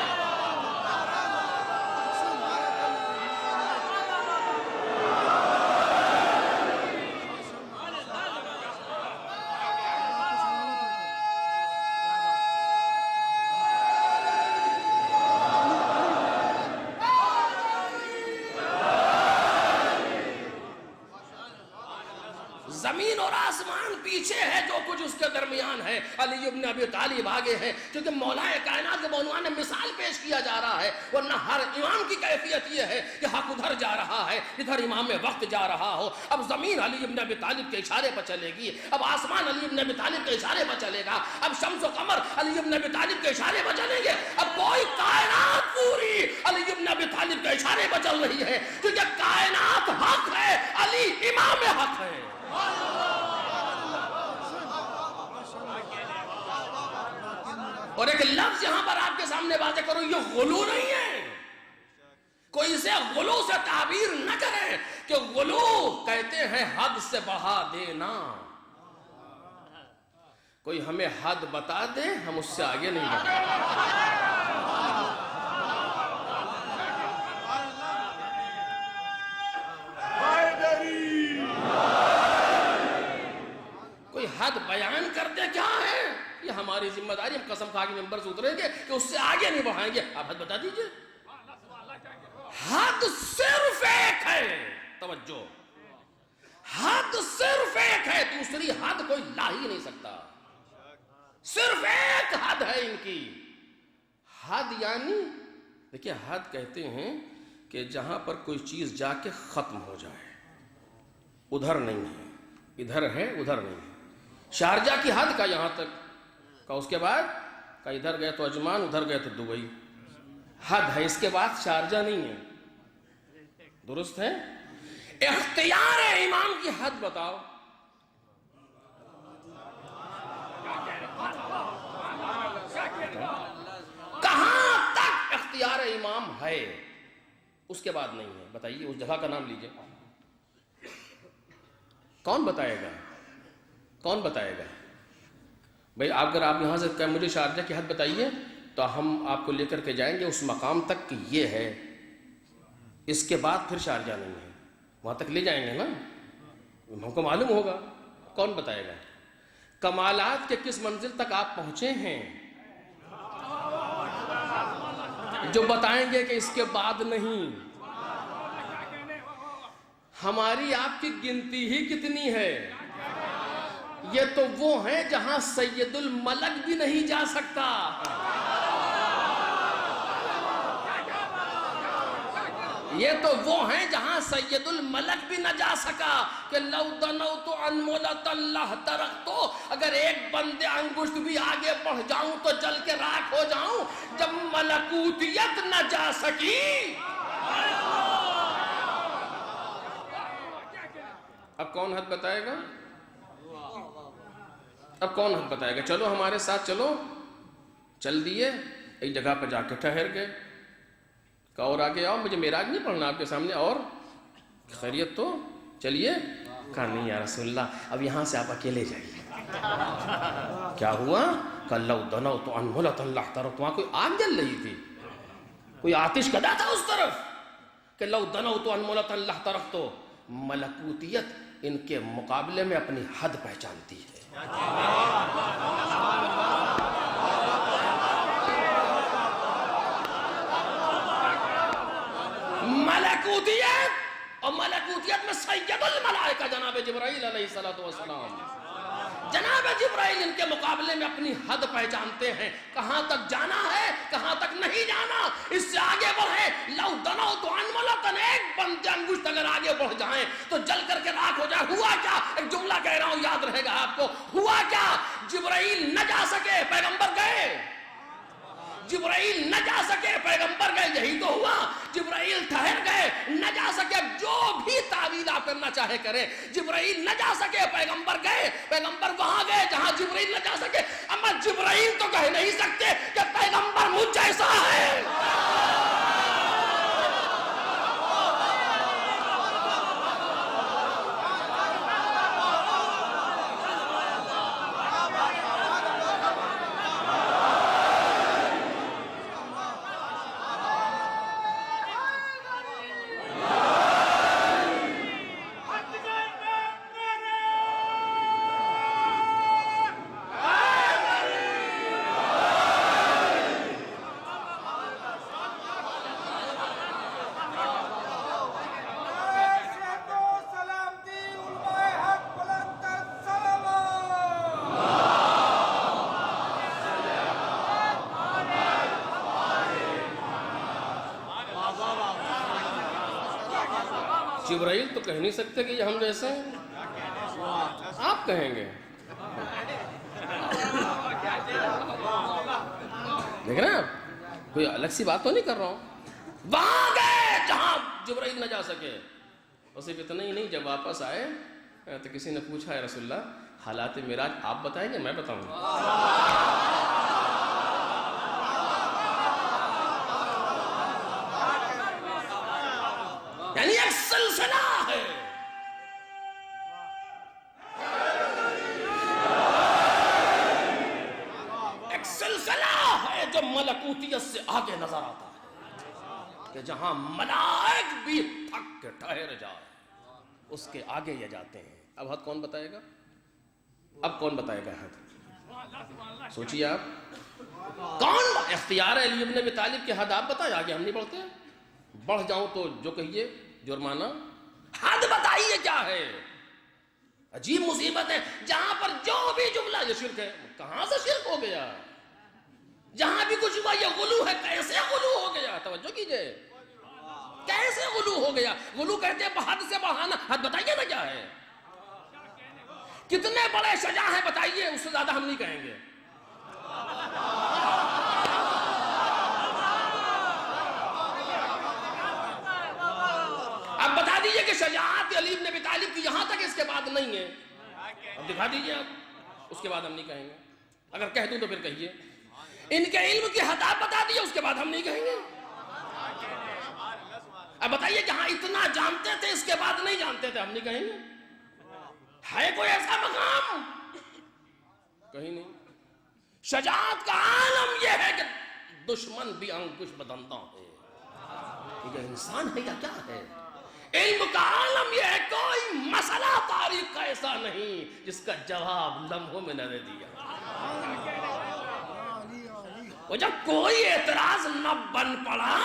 زمین اور آسمان پیچھے ہے، جو کچھ اس کے درمیان ہے علی ابن ابی طالب آگے ہے، کیونکہ مولا کائنات کے بعنوان مثال پیش کیا جا رہا ہے، ورنہ ہر امام کی کیفیت یہ ہے کہ حق ادھر جا رہا ہے ادھر امام وقت جا رہا ہو۔ اب زمین علی ابن ابی طالب کے اشارے پر چلے گی، اب آسمان علی ابن ابی طالب کے اشارے پر چلے گا، اب شمس و قمر علی ابن ابی طالب کے اشارے پر چلیں گے، اب کوئی کائنات پوری علی ابن ابی طالب کے اشارے پر چل رہی ہے، کیونکہ کائنات حق ہے، علی امام حق ہے۔ اور ایک لفظ یہاں پر آپ کے سامنے واضح کرو، یہ غلو نہیں ہے، کوئی اسے غلو سے تعبیر نہ کرے کہ غلو کہتے ہیں حد سے بڑھا دینا، کوئی ہمیں حد بتا دے ہم اس سے آگے نہیں بڑھیں۔ کوئی حد بیان کر دے کیا ہے، یہ ہماری ذمہ داری، ہم قسم کھا کے ممبر سے اتریں گے کہ اس سے آگے نہیں بڑھائیں گے۔ آپ حد بتا دیجئے۔ حد صرف ایک ہے، توجہ، حد صرف ایک ہے، دوسری حد کوئی لا ہی نہیں سکتا، صرف ایک حد ہے ان کی۔ حد یعنی دیکھیں، حد کہتے ہیں کہ جہاں پر کوئی چیز جا کے ختم ہو جائے، ادھر نہیں ہے، ادھر ہے ادھر نہیں ہے۔ شارجہ کی حد کا یہاں تک کا، اس کے بعد کا ادھر گئے تو عجمان، ادھر گئے تو دبئی، حد ہے، اس کے بعد شارجہ نہیں ہے، درست ہے؟ اختیار امام کی حد بتاؤ، کہاں تک اختیار امام ہے، اس کے بعد نہیں ہے، بتائیے اس جگہ کا نام لیجئے، کون بتائے گا؟ کون بتائے گا؟ بھئی اگر آپ یہاں سے کہیں مجھے شارجہ کی حد بتائیے تو ہم آپ کو لے کر کے جائیں گے اس مقام تک کہ یہ ہے، اس کے بعد پھر شارجہ نہیں ہے، وہاں تک لے جائیں گے نا، ہم کو معلوم ہوگا، کون بتائے گا؟ کمالات کے کس منزل تک آپ پہنچے ہیں جو بتائیں گے کہ اس کے بعد نہیں؟ ہماری آپ کی گنتی ہی کتنی ہے؟ یہ تو وہ ہیں جہاں سید الملک بھی نہیں جا سکتا، یہ تو وہ ہیں جہاں سید الملک بھی نہ جا سکا کہ لو دنوت انملت اللہ ترکتو، اگر ایک بندے انگشت بھی آگے بڑھ جاؤں تو جل کے راکھ ہو جاؤں، جب ملکوتیت نہ جا سکی۔ اب کون حد بتائے گا؟ اب کون حد بتائے گا؟ چلو ہمارے ساتھ چلو، چل دیے، ایک جگہ پر جا کے ٹھہر گئے، کہا اور آگے آؤ، مجھے معراج نہیں پڑھنا آپ کے سامنے، اور خیریت تو چلیے، کہا نہیں یا رسول اللہ اب یہاں سے آپ اکیلے جائیے۔ کیا ہوا؟ کہ لو دنوت انملۃ لاحترقت، وہاں کوئی آگ جل رہی تھی، کوئی آتش کدا تھا اس طرف، کہ لو دنوت انملۃ لاحترقت، ملکوتیت ان کے مقابلے میں اپنی حد پہچانتی ہے۔ ملکوتیت، اور ملکوتیت میں سید الملائکہ جناب جبرائیل علیہ السلام، جناب جبرائیل ان کے مقابلے میں اپنی حد پہچانتے ہیں، کہاں تک جانا ہے کہاں تک نہیں جانا، اس سے آگے بڑھے۔ لو دنوت انملۃ، ایک بند انگشت اگر آگے بڑھ جائیں تو جل کر کے راکھ ہو جائے۔ ہوا کیا؟ ایک جملہ کہہ رہا ہوں، یاد رہے گا آپ کو۔ ہوا کیا؟ جبرائیل نہ جا سکے، پیغمبر گئے۔ جبرائیل نہ جا سکے، پیغمبر گئے، یہی تو ہوا۔ جبرائیل ٹھہر گئے، نہ جا سکے، جو بھی تعویل آپ کرنا چاہے کرے۔ جبرائیل نہ جا سکے، پیغمبر گئے، پیغمبر وہاں گئے جہاں جبرائیل نہ جا سکے۔ اما جبرائیل تو کہہ نہیں سکتے کہ پیغمبر مجھ جیسا ہے۔ جبرائیل تو کہہ نہیں سکتے کہ یہ ہم جیسے ہیں، آپ کہیں گے۔ دیکھ رہے ہیں آپ، کوئی الگ سی بات تو نہیں کر رہا ہوں۔ وہاں گئے جہاں جبرائیل نہ جا سکے، اور صرف اتنا ہی نہیں، جب واپس آئے تو کسی نے پوچھا، یا رسول اللہ حالات معراج آپ بتائیں گے میں بتاؤں گا؟ یعنی ایک سلسلہ ہے، ایک سلسلہ ہے جو ملکوتیت سے آگے نظر آتا ہے، کہ جہاں ملائک بھی تھک کے ٹھہر جائے اس کے آگے یہ جاتے ہیں۔ اب حد کون بتائے گا؟ اب کون بتائے گا حد؟ سوچیے آپ، کون؟ اختیار علی ابن ابی طالب کی حد آپ بتائیں، آگے ہم نہیں بڑھتے۔ بڑھ جاؤں تو جو کہیے جرمانہ، حد بتائیے کیا ہے؟ عجیب مصیبت ہے، جہاں پر جو بھی جملہ یہ شرک ہے، کہاں سے شرک ہو گیا؟ جہاں بھی کچھ ہوا یہ غلو ہے، کیسے غلو ہو گیا؟ توجہ کیجئے، کیسے غلو ہو گیا؟ غلو کہتے ہیں حد سے بڑھانا، حد بتائیے نا کیا ہے؟ کتنے بڑے شجاع ہیں بتائیے، اس سے زیادہ ہم نہیں کہیں گے۔ اب بتا دیجئے کہ شجاعت علی بن ابی طالب کی یہاں تک، اس کے بعد نہیں ہے، اب دکھا دیجئے آپ، اس کے بعد ہم نہیں کہیں گے۔ اگر کہہ دوں تو پھر کہیے۔ ان کے علم کی حد آپ بتا دیجئے، اس کے بعد ہم نہیں کہیں گے۔ اب بتائیے جہاں اتنا جانتے تھے اس کے بعد نہیں جانتے تھے، ہم نہیں کہیں گے۔ ہے کوئی ایسا مقام؟ کہیں نہیں۔ شجاعت کا عالم یہ ہے کہ دشمن بھی انگوش بدندہ ہے، یہ انسان ہے یا کیا ہے؟ علم کا عالم یہ ہے کوئی مسئلہ تاریخ کا ایسا نہیں جس کا جواب لمحوں میں نہ دے دیا۔ اور جب کوئی اعتراض نہ بن پڑا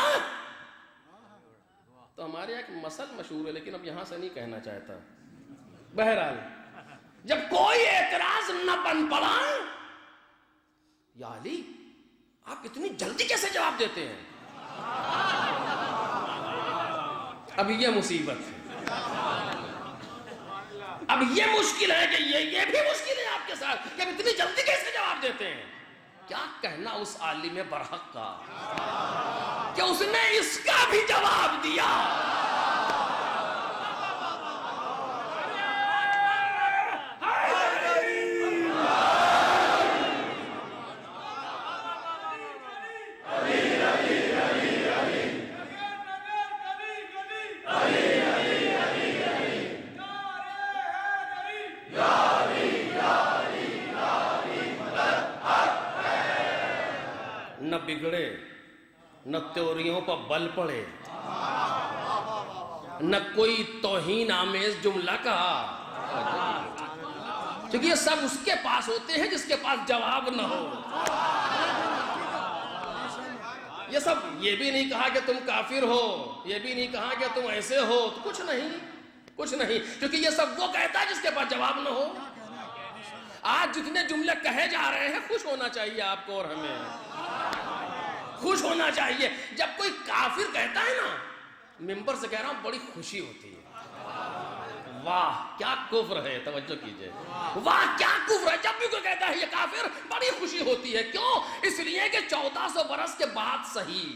تو ہمارے ایک مثل مشہور ہے، لیکن اب یہاں سے نہیں کہنا چاہتا۔ بہرحال جب کوئی اعتراض نہ بن پڑا، یا علی آپ اتنی جلدی کیسے جواب دیتے ہیں؟ اب یہ مصیبت ہے، اب یہ مشکل ہے کہ یہ بھی مشکل ہے آپ کے ساتھ کہ اب اتنی جلدی کیسے جواب دیتے ہیں۔ کیا کہنا اس عالم برحق کا کہ اس نے اس کا بھی جواب دیا۔ تیوریوں پر بل پڑے، نہ کوئی توہین آمیز جملہ کہا، کیونکہ یہ سب اس کے پاس ہوتے ہیں جس کے پاس جواب نہ ہو۔ یہ سب یہ بھی نہیں کہا کہ تم کافر ہو، یہ بھی نہیں کہا کہ تم ایسے ہو، تو کچھ نہیں، کچھ نہیں، کیونکہ یہ سب وہ کہتا ہے جس کے پاس جواب نہ ہو۔ آج جتنے جملے کہے جا رہے ہیں، خوش ہونا چاہیے آپ کو اور ہمیں، خوش ہونا چاہیے۔ جب کوئی کافر کہتا ہے نا، ممبر سے کہہ رہا ہوں، بڑی خوشی ہوتی ہے۔ واہ کیا کفر ہے، توجہ کیجئے، واہ کیا کفر ہے۔ جب بھی کوئی کہتا ہے یہ کافر، بڑی خوشی ہوتی ہے۔ کیوں؟ اس لیے کہ 1400 برس کے بعد صحیح،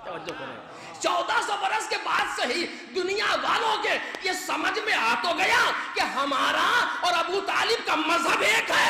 توجہ کریں، 1400 برس کے بعد صحیح دنیا والوں کے یہ سمجھ میں آ تو گیا کہ ہمارا اور ابو طالب کا مذہب ایک ہے۔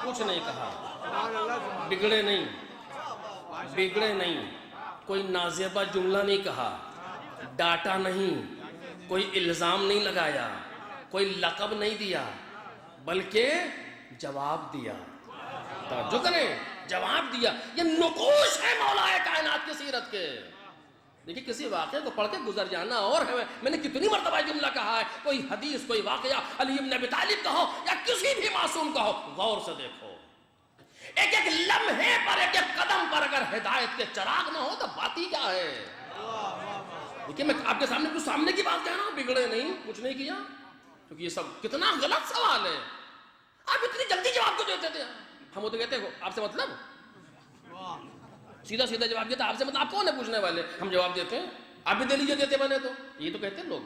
کچھ نہیں کہا، بگڑے نہیں، بگڑے نہیں، کوئی نازیبہ جملہ نہیں کہا، ڈاٹا نہیں، کوئی الزام نہیں لگایا، کوئی لقب نہیں دیا، بلکہ جواب دیا۔ توجہ کریں، جواب دیا۔ یہ نقوش ہے مولا کائنات کی سیرت کے۔ دیکھیں کسی واقعے کو پڑھ کے گزر جانا اور ہے، میں نے کتنی مرتبہ جملہ کہا ہے، کوئی حدیث، کوئی واقعہ، علی بن ابی طالب کا ہو یا کسی بھی معصوم کا ہو، غور سے دیکھو۔ ایک ایک لمحے پر، ایک ایک قدم پر اگر ہدایت کے چراغ نہ ہو تو بات ہی کیا ہے؟ دیکھیں میں آپ کے سامنے کچھ سامنے کی بات کہہ رہا ہوں، بگڑے نہیں، کچھ نہیں کیا، کیونکہ یہ سب کتنا غلط سوال ہے۔ آپ اتنی جلدی جواب کو دیتے تھے، ہم وہ تو کہتے ہیں آپ سے مطلب سیدھا سیدھا جواب دیتا، آپ سے مطلب آپ کون ہے پوچھنے والے، ہم جواب دیتے ہیں، آپ بھی دے لیجیے دیتے بنے تو، یہ تو کہتے ہیں لوگ۔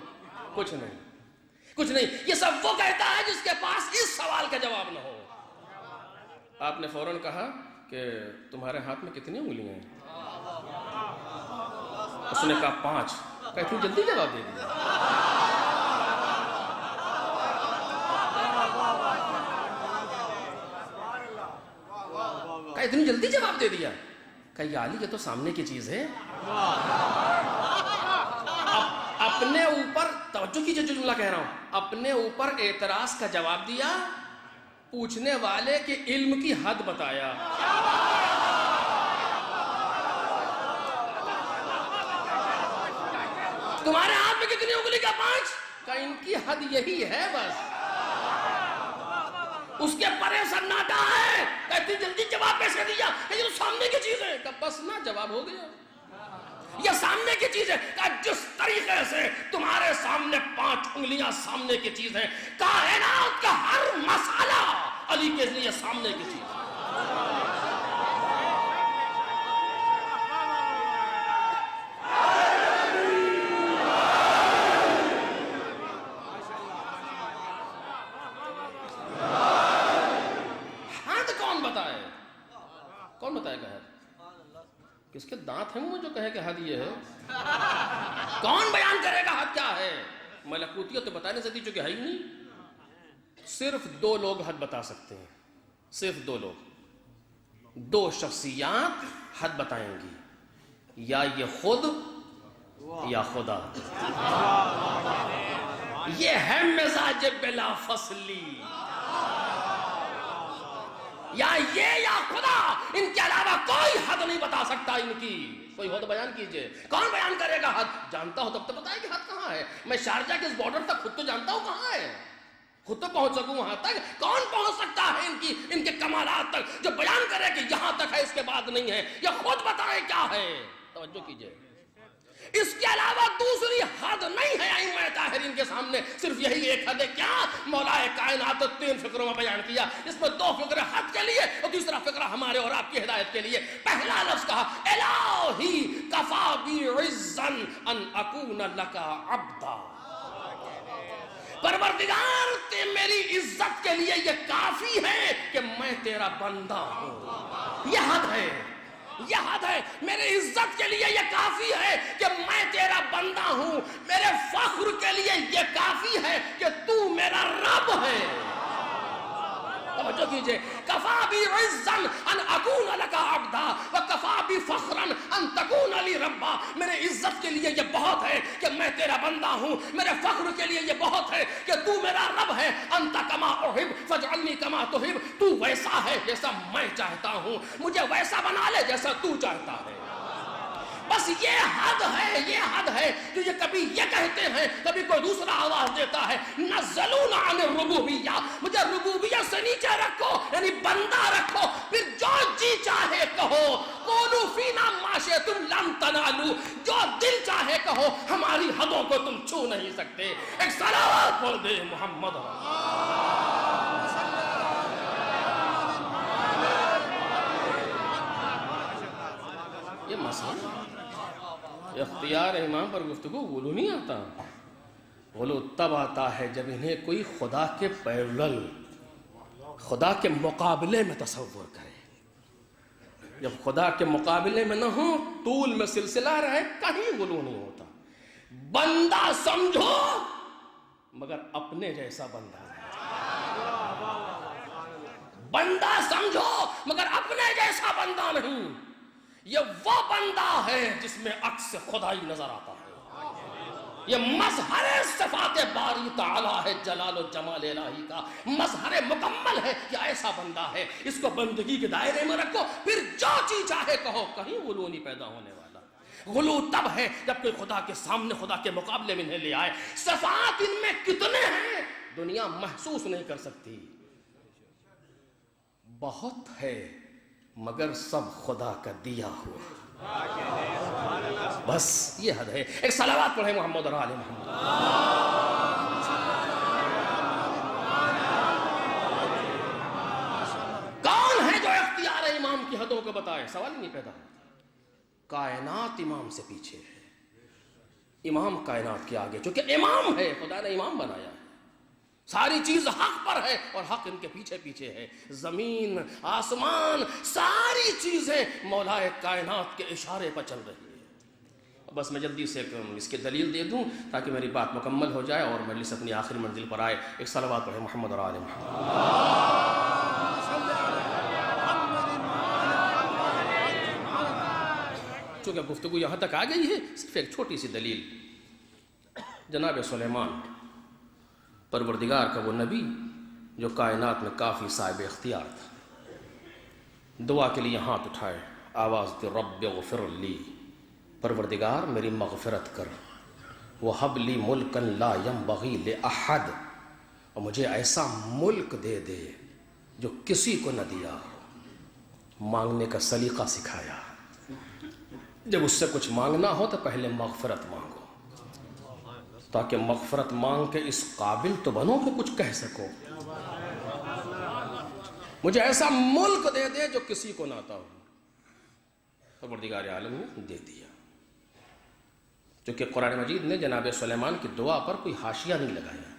کچھ نہیں، کچھ نہیں، یہ سب وہ کہتا ہے جس کے پاس اس سوال کا جواب نہ ہو۔ آپ نے فوراً کہا کہ تمہارے ہاتھ میں کتنی انگلیاں ہیں؟ اس نے کہا 5۔ کہا اتنی جلدی جواب دے دیا؟ کہا اتنی جلدی جواب دے دیا؟ کہ یا علی یہ تو سامنے کی چیز ہے۔ اپنے اوپر توجہ کیجئے جو جملہ کہہ رہا ہوں، اپنے اوپر اعتراض کا جواب دیا، پوچھنے والے کے علم کی حد بتایا۔ تمہارے ہاتھ میں کتنی انگلی کا 5؟ کہ ان کی حد یہی ہے بس، اس کے پرے سناٹا ہے۔ کہ اتنی جلدی جواب کیسے دیا؟ کہ یہ تو سامنے کی چیز ہے۔ کہ بس نا جواب ہو گیا، یہ سامنے کی چیز ہے۔ کہ جس طریقے سے تمہارے سامنے 5 انگلیاں سامنے کی چیز ہے، کائنات کا ہر مسئلہ علی کے لیے سامنے کی چیز ہے۔ کون بتائے گا حد؟ کس کے دانت ہیں وہ جو کہے کہ حد یہ ہے؟ کون بیان کرے گا حد کیا ہے؟ ملکوتیت تو بتانے سے دی چونکہ ہے ہی نہیں۔ صرف 2 لوگ حد بتا سکتے ہیں، صرف 2 لوگ، 2 شخصیات حد بتائیں گی، یا یہ خود یا خدا۔ یہ ہے مزاج بلا فصلی، یا یہ یا خدا، ان کے علاوہ کوئی حد نہیں بتا سکتا ان کی۔ کوئی ہو تو بیان کیجئے، کون بیان کرے گا حد؟ جانتا ہو تب تو بتائے کہ حد کہاں ہے۔ میں شارجہ کے اس بارڈر تک خود تو جانتا ہوں کہاں ہے، خود تو پہنچ سکوں وہاں تک۔ کون پہنچ سکتا ہے ان کے کمالات تک جو بیان کرے کہ یہاں تک ہے اس کے بعد نہیں ہے، یا خود بتائے کیا ہے؟ توجہ کیجئے، اس کے علاوہ دوسری حد نہیں ہے ائمہ طاہرین کے سامنے، صرف یہی ایک حد ہے۔ کیا؟ مولا کائنات 3 فقروں میں بیان کیا، اس میں 2 فقرے حد کے لیے اور دوسرا فقرہ ہمارے اور آپ کی ہدایت کے لیے۔ پہلا لفظ کہا الہی کفا بی عزا ان اکون لک عبدا، پروردگار میری عزت کے لیے یہ کافی ہے کہ میں تیرا بندہ ہوں. یہ حد ہے، یہ حد ہے. میری عزت کے لیے یہ کافی ہے کہ میں تیرا بندہ ہوں. میرے فخر کے لیے یہ کافی ہے کہ تو میرا رب ہے. توجہ کیجئے. کفا بی عزا ان اکون لک عبدا وکفا بی فخرا ان تکون لی ربا. میرے عزت کے لیے یہ بہت ہے کہ میں تیرا بندہ ہوں. میرے فخر کے لیے یہ بہت ہے کہ تو میرا رب ہے. انت کما احب فاجعلنی کما تحب. تو ویسا ہے جیسا میں چاہتا ہوں، مجھے ویسا بنا لے جیسا تو چاہتا ہے. بس یہ حد ہے، یہ حد ہے. جو یہ کبھی یہ کہتے ہیں، کبھی کوئی دوسرا آواز دیتا ہے نزلون عن الربوبیہ. مجھے ربوبیت سے نیچے رکھو، یعنی بندہ رکھو، پھر جو جی چاہے کہو. قولوا فینا ما شئتم لن تنالوا. جو دل چاہے کہو، ہماری حدوں کو تم چھو نہیں سکتے. ایک صلوات پڑھ دے محمد. یہ مسئلہ اختیار امام پر گفتگو غلو نہیں آتا. غلو تب آتا ہے جب انہیں کوئی خدا کے پیرلل، خدا کے مقابلے میں تصور کرے. جب خدا کے مقابلے میں نہ ہو، طول میں سلسلہ رہے، کہیں غلو نہیں ہوتا. بندہ سمجھو مگر اپنے جیسا بندہ نہیں. بندہ سمجھو مگر اپنے جیسا بندہ نہیں. یہ وہ بندہ ہے جس میں عکس خدائی نظر آتا ہے. یہ مظہر صفات باری تعالی ہے، جلال و جمال الہی کا مظہر مکمل ہے. یہ ایسا بندہ ہے، اس کو بندگی کے دائرے میں رکھو، پھر جو چیز چاہے کہو، کہیں غلو نہیں پیدا ہونے والا. غلو تب ہے جب کوئی خدا کے سامنے، خدا کے مقابلے میں انہیں لے آئے. صفات ان میں کتنے ہیں دنیا محسوس نہیں کر سکتی. بہت ہے مگر سب خدا کا دیا ہوا. بس یہ حد ہے. ایک صلوات پڑھیں محمد اور آل محمد. کون ہے جو اختیار امام کی حدوں کو بتائے؟ سوال ہی نہیں پیدا ہوتا. کائنات امام سے پیچھے ہے، امام کائنات کے آگے. چونکہ امام ہے، خدا نے امام بنایا ہے. ساری چیز حق پر ہے اور حق ان کے پیچھے پیچھے ہے. زمین، آسمان، ساری چیزیں مولا کائنات کے اشارے پر چل رہی ہے. بس میں جلدی سے اس کے دلیل دے دوں تاکہ میری بات مکمل ہو جائے اور مجلس اپنی آخری منزل پر آئے. ایک صلوات پڑھیں محمد اور آل محمد. چونکہ گفتگو یہاں تک آ گئی ہے، صرف ایک چھوٹی سی دلیل. جناب سلیمان پروردگار کا وہ نبی جو کائنات میں کافی صاحب اختیار تھا، دعا کے لیے ہاتھ اٹھائے، آواز دے رب اغفر لی. پروردگار میری مغفرت کر. وہب لی ملکا لا ینبغی لأحد. اور مجھے ایسا ملک دے دے جو کسی کو نہ دیا ہو. مانگنے کا سلیقہ سکھایا. جب اس سے کچھ مانگنا ہو تو پہلے مغفرت مانگو، تاکہ مغفرت مانگ کے اس قابل تو بنو کہ کچھ کہہ سکو. مجھے ایسا ملک دے دے جو کسی کو نہ آتا ہو. پروردگار عالم نے دے دیا. چونکہ قرآن مجید نے جناب سلیمان کی دعا پر کوئی حاشیہ نہیں لگایا.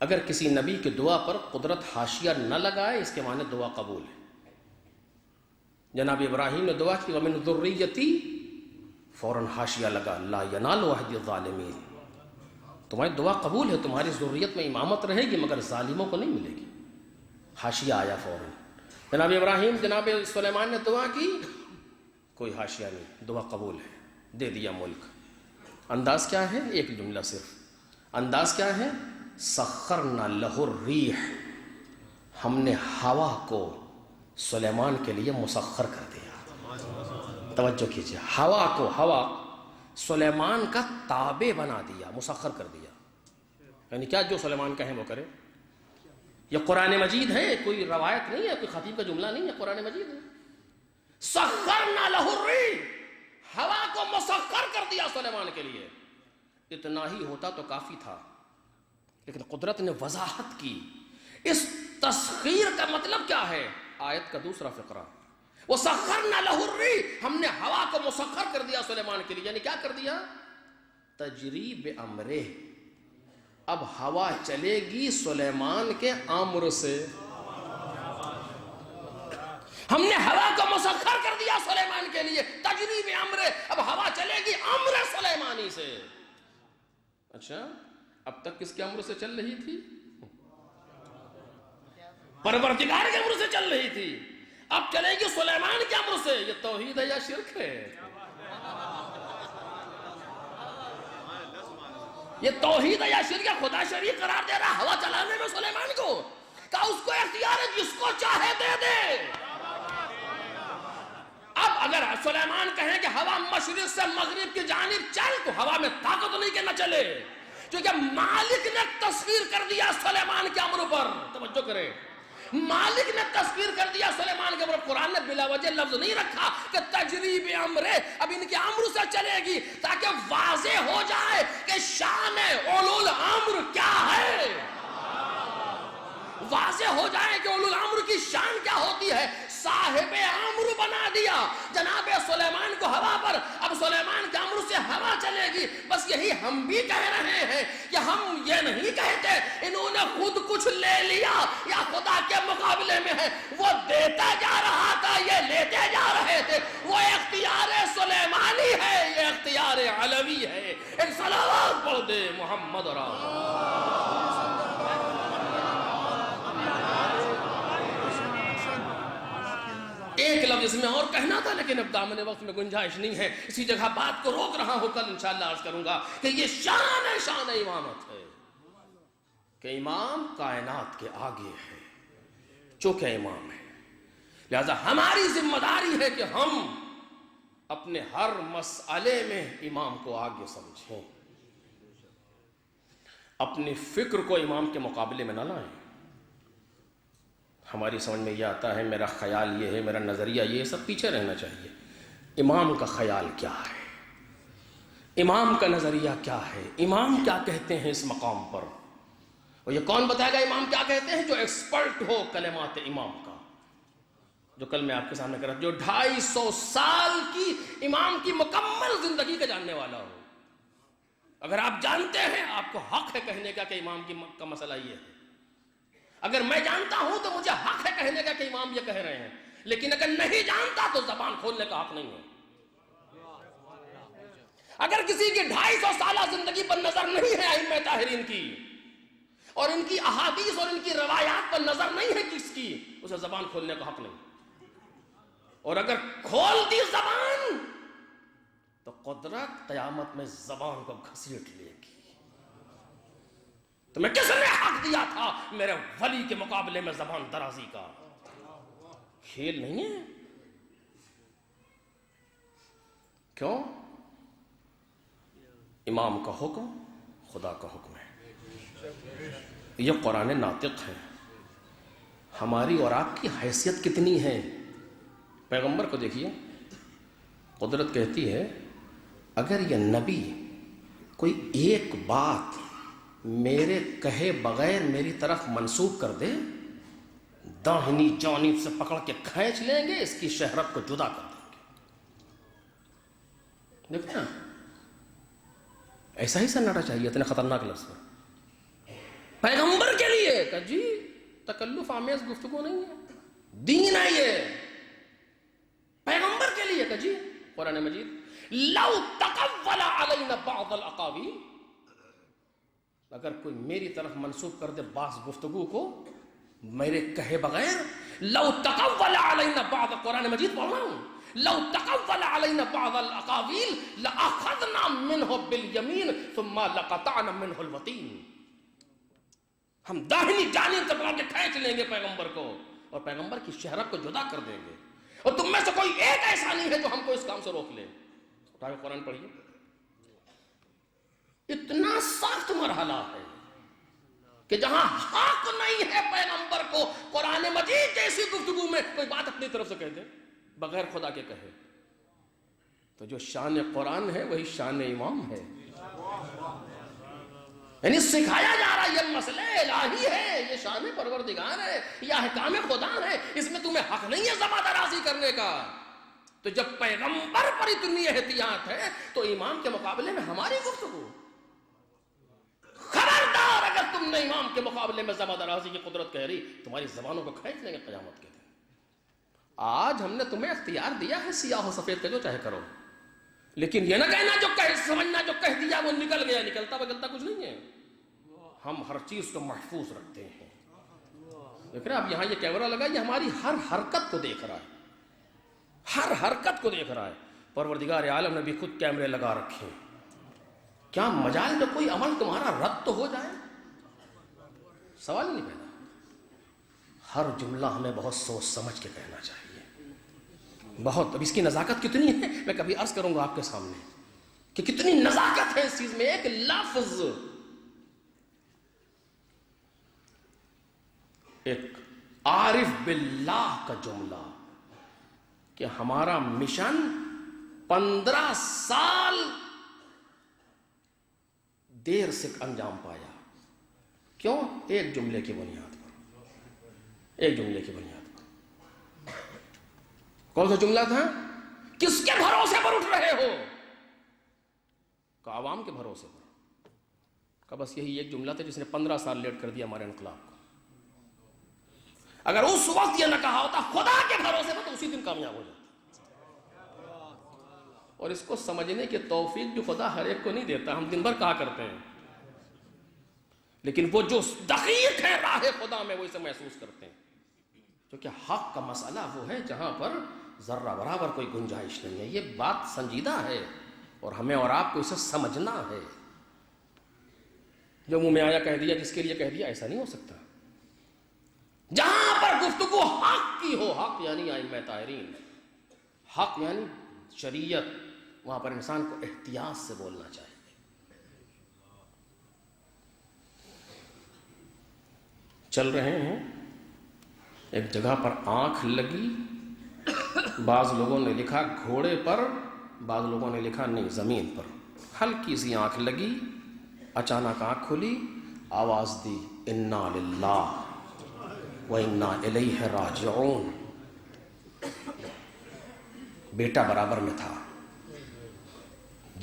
اگر کسی نبی کی دعا پر قدرت حاشیہ نہ لگائے اس کے معنی دعا قبول ہے. جناب ابراہیم نے دعا کی ومن ذریتی، فوراً حاشیہ لگا لا ینال عہد الظالمین. تمہاری دعا قبول ہے، تمہاری ذریت میں امامت رہے گی مگر ظالموں کو نہیں ملے گی. حاشیہ آیا فوراً. جناب ابراہیم، جناب سلیمان نے دعا کی، کوئی حاشیہ نہیں، دعا قبول ہے، دے دیا ملک. انداز کیا ہے؟ ایک جملہ صرف. انداز کیا ہے؟ سخرنا لہ الریح، ہم نے ہوا کو سلیمان کے لیے مسخر کر دیا. توجہ کیجئے، ہوا کو، ہوا سلیمان کا تابع بنا دیا، مسخر کر دیا. یعنی کیا جو سلیمان کہیں وہ کرے. یہ قرآن مجید ہے، کوئی روایت نہیں ہے، کوئی خطیب کا جملہ نہیں ہے، قرآن مجید ہے. سخرنا لہ الریح، ہوا کو مسخر کر دیا سلیمان کے لیے. اتنا ہی ہوتا تو کافی تھا، لیکن قدرت نے وضاحت کی. اس تسخیر کا مطلب کیا ہے؟ آیت کا دوسرا فقرہ. وَسَخَّرْنَا لَهُ الرِّيحَ، ہم نے ہوا کو مسخر کر دیا سلیمان کے لیے. یعنی کیا کر دیا؟ تجری بِأَمْرِهِ، اب ہوا چلے گی سلیمان کے امر سے. ہم نے ہوا کو مسخر کر دیا سلیمان کے لیے، تجری بامر، اب ہوا چلے گی امر سلیمانی سے. اچھا، اب تک کس کے امر سے چل رہی تھی؟ پروردگار کے امر سے چل رہی تھی. اب چلے گی سلیمان کے امر سے. یہ توحید ہے یا شرک ہے؟ یہ توحید ہے یا شرک ہے؟ خدا شریک قرار دے رہا ہوا چلانے میں سلیمان کو، کہ اس کو اختیار ہے، جس کو چاہے دے دے. اب اگر سلیمان کہیں کہ ہوا مشرق سے مغرب کی جانب چل، تو ہوا میں طاقت نہیں کہ نہ چلے، کیونکہ مالک نے تصویر کر دیا سلیمان کے امر پر. توجہ کرے، مالک نے تصویر کر دیا سلیمان کے امر. قرآن نے بلا وجہ لفظ نہیں رکھا کہ تجریب امر، اب ان کے امر سے چلے گی، تاکہ واضح ہو جائے کہ شان اولو الامر کیا ہے، واضح ہو جائے کہ اولو الامر کی شان کیا ہوتی ہے. صاحب امر بنا دیا جناب سلیمان کو ہوا پر. اب سلیمان کے امر سے ہوا چلے گی. بس یہی ہم بھی کہہ رہے ہیں کہ ہم یہ نہیں کہتے انہوں نے خود کچھ لے لیا یا خدا کے مقابلے میں ہے. وہ دیتا جا رہا تھا، یہ لیتے جا رہے تھے. وہ اختیار سلیمانی ہے، یہ اختیار علوی ہے. ایک صلوات پڑھ دے محمد ایک لفظ اس میں اور کہنا تھا، لیکن اب دامن وقت میں گنجائش نہیں ہے. اسی جگہ بات کو روک رہا ہوں، کل انشاءاللہ عرض کروں گا کہ یہ شان امامت ہے کہ امام کائنات کے آگے ہے، چونکہ امام ہے. لہذا ہماری ذمہ داری ہے کہ ہم اپنے ہر مسئلے میں امام کو آگے سمجھیں، اپنی فکر کو امام کے مقابلے میں نہ لائیں. ہماری سمجھ میں یہ آتا ہے، میرا خیال یہ ہے، میرا نظریہ یہ، سب پیچھے رہنا چاہیے. امام کا خیال کیا ہے، امام کا نظریہ کیا ہے، امام کیا کہتے ہیں اس مقام پر. اور یہ کون بتائے گا امام کیا کہتے ہیں؟ جو ایکسپرٹ ہو کلمات امام کا، جو کل میں آپ کے سامنے کر رہا، جو 250 سال کی امام کی مکمل زندگی کا جاننے والا ہو. اگر آپ جانتے ہیں، آپ کو حق ہے کہنے کا کہ امام کا مسئلہ یہ ہے. اگر میں جانتا ہوں تو مجھے حق ہے کہنے کا کہ امام یہ کہہ رہے ہیں. لیکن اگر نہیں جانتا تو زبان کھولنے کا حق نہیں ہے. اگر کسی کی 250 سالہ زندگی پر نظر نہیں ہے ائمہ طاہرین کی، اور ان کی احادیث اور ان کی روایات پر نظر نہیں ہے کس کی، اسے زبان کھولنے کا حق نہیں. اور اگر کھول دی زبان تو قدرت قیامت میں زبان کو گھسیٹ لے گی. تو میں کس نے حق دیا تھا میرے ولی کے مقابلے میں زبان درازی کا؟ کھیل نہیں ہے. کیوں؟ امام کا حکم خدا کا حکم ہے. یہ قرآن ناطق ہے. ہماری اور آپ کی حیثیت کتنی ہے؟ پیغمبر کو دیکھیے، قدرت کہتی ہے اگر یہ نبی کوئی ایک بات میرے کہے بغیر میری طرف منسوب کر دے، داہنی جانب سے پکڑ کے کھینچ لیں گے، اس کی شہرت کو جدا کر دیں گے. دیکھتے ہیں ایسا ہی سناٹا چاہیے اتنے خطرناک لفظ میں پیغمبر کے لیے کہ جی تکلف آمیز گفتگو نہیں ہے، دین ہے یہ. پیغمبر کے لیے کہ جی قرآن مجید لو تقول علینا بعض الاقاویل، اگر کوئی میری طرف منسوب کر دے بعض گفتگو کو میرے کہے بغیر، لو تقول علینا بعض، قرآن مجید پڑھ رہا ہوں، لو تقول علینا بعض الاقاویل لاخذنا منه بالیمین ثم لقطعنا منه الوتین. ہم داہنی جانب سے پکڑ کے کھینچ لیں گے پیغمبر کو اور پیغمبر کی شہرت کو جدا کر دیں گے. اور تم میں سے کوئی ایک ایسا نہیں ہے جو ہم کو اس کام سے روک لے. اٹھا کے قرآن پڑھیے. اتنا سخت مرحلہ ہے کہ جہاں حق نہیں ہے پیغمبر کو قرآن مجید جیسی گفتگو میں کوئی بات اپنی طرف سے کہہ دے بغیر خدا کے کہے، تو جو شان قرآن ہے وہی شان امام ہے. یعنی سکھایا جا رہا ہے یہ مسئلہ الہی ہے، یہ شان پروردگار ہے، یہ احکام خدا ہے، اس میں تمہیں حق نہیں ہے زبان درازی کرنے کا. تو جب پیغمبر پر اتنی احتیاط ہے تو امام کے مقابلے میں ہماری گفتگو. خبردار اپنے امام کے مقابلے میں زبان درازی کی قدرت کہہ رہی، تمہاری زبانوں کو کھینچ لیں گے قیامت کے دن۔ آج ہم نے تمہیں اختیار دیا ہے سیاہ و سفید کا، جو چاہے کرو، لیکن یہ نہ کہنا جو سمجھنا جو کہہ دیا وہ نکل گیا، نکلتا بگلتا کچھ نہیں ہے۔ ہم ہر چیز کو محفوظ رکھتے ہیں۔ دیکھ رہے اب یہاں یہ کیمرہ لگا، یہ ہماری ہر حرکت کو دیکھ رہا ہے، ہر حرکت کو دیکھ رہا ہے۔ پروردگار عالم نے بھی خود کیمرے لگا رکھے ہیں۔ کیا مجال میں کوئی عمل تمہارا رد تو ہو جائے؟ سوال نہیں پیدا۔ ہر جملہ ہمیں بہت سوچ سمجھ کے کہنا چاہیے، بہت۔ اب اس کی نزاکت کتنی ہے میں کبھی عرض کروں گا آپ کے سامنے کہ کتنی نزاکت ہے اس چیز میں۔ ایک لفظ، ایک عارف باللہ کا جملہ کہ ہمارا مشن 15 سال دیر سے انجام پایا، کیوں؟ ایک جملے کی بنیاد پر، ایک جملے کی بنیاد پر۔ کون سا جملہ تھا؟ کس کے بھروسے پر اٹھ رہے ہو؟ کہ عوام کے بھروسے پر۔ کہ بس یہی ایک جملہ تھا جس نے 15 سال لیٹ کر دیا ہمارے انقلاب کو۔ اگر اس وقت یہ نہ کہا ہوتا خدا کے بھروسے پر، تو اسی دن کامیاب ہو جاتا۔ اور اس کو سمجھنے کی توفیق جو خدا ہر ایک کو نہیں دیتا، ہم دن بھر کہا کرتے ہیں، لیکن وہ جو دقیق ہے راہ خدا میں وہ اسے محسوس کرتے ہیں، کیونکہ حق کا مسئلہ وہ ہے جہاں پر ذرہ برابر کوئی گنجائش نہیں ہے۔ یہ بات سنجیدہ ہے اور ہمیں اور آپ کو اسے سمجھنا ہے۔ جو منہ میں آیا کہہ دیا، جس کے لیے کہہ دیا، ایسا نہیں ہو سکتا۔ جہاں پر گفتگو حق کی ہو، حق یعنی ائمہ طاہرین، حق یعنی شریعت، وہاں پر انسان کو احتیاط سے بولنا چاہیے۔ چل رہے ہیں، ایک جگہ پر آنکھ لگی، بعض لوگوں نے لکھا گھوڑے پر، بعض لوگوں نے لکھا نہیں زمین پر۔ ہلکی سی آنکھ لگی، اچانک آنکھ کھلی، آواز دی انا للہ وَإِنَّا إِلَيْهِ رَاجِعُونَ۔ بیٹا برابر میں تھا،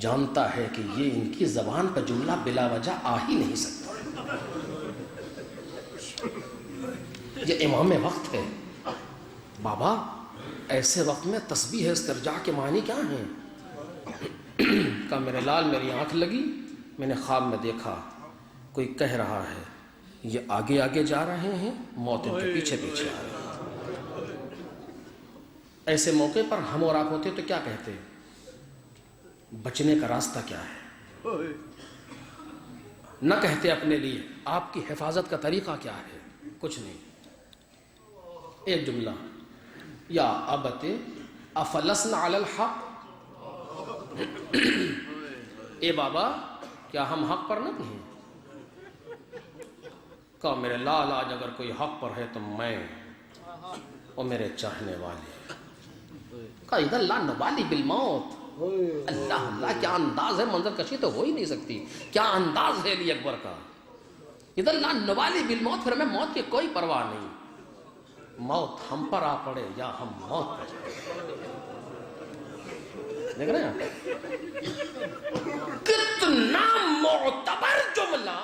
جانتا ہے کہ یہ ان کی زبان پر جملہ بلا وجہ آ ہی نہیں سکتا، یہ امام وقت ہے۔ بابا ایسے وقت میں تسبیح استرجاع کے معنی کیا ہیں؟ کہا میرے لال میری آنکھ لگی، میں نے خواب میں دیکھا کوئی کہہ رہا ہے یہ آگے آگے جا رہے ہیں، موت ان کے پیچھے پیچھے آ رہے ہیں۔ ایسے موقع پر ہم اور آپ ہوتے تو کیا کہتے؟ بچنے کا راستہ کیا ہے؟ نہ کہتے اپنے لیے آپ کی حفاظت کا طریقہ کیا ہے؟ کچھ نہیں، ایک جملہ، یا ابت افلسنا علی الحق، اے بابا کیا ہم حق پر نہیں ہیں؟ کہا میرے لال آج اگر کوئی حق پر ہے تو میں اور میرے چاہنے والے۔ کہا اذا لا نبالی بالموت، اللہ اللہ کیا انداز ہے، منظر کشی تو ہو ہی نہیں سکتی، کیا انداز ہے علی اکبر کا۔ اذا لا نبالی بالموت، پھر ہمیں موت کی کوئی پرواہ نہیں، موت ہم پر آ پڑے یا ہم موت پر جائیں۔ دیکھ رہے ہیں کتنا معتبر جملہ،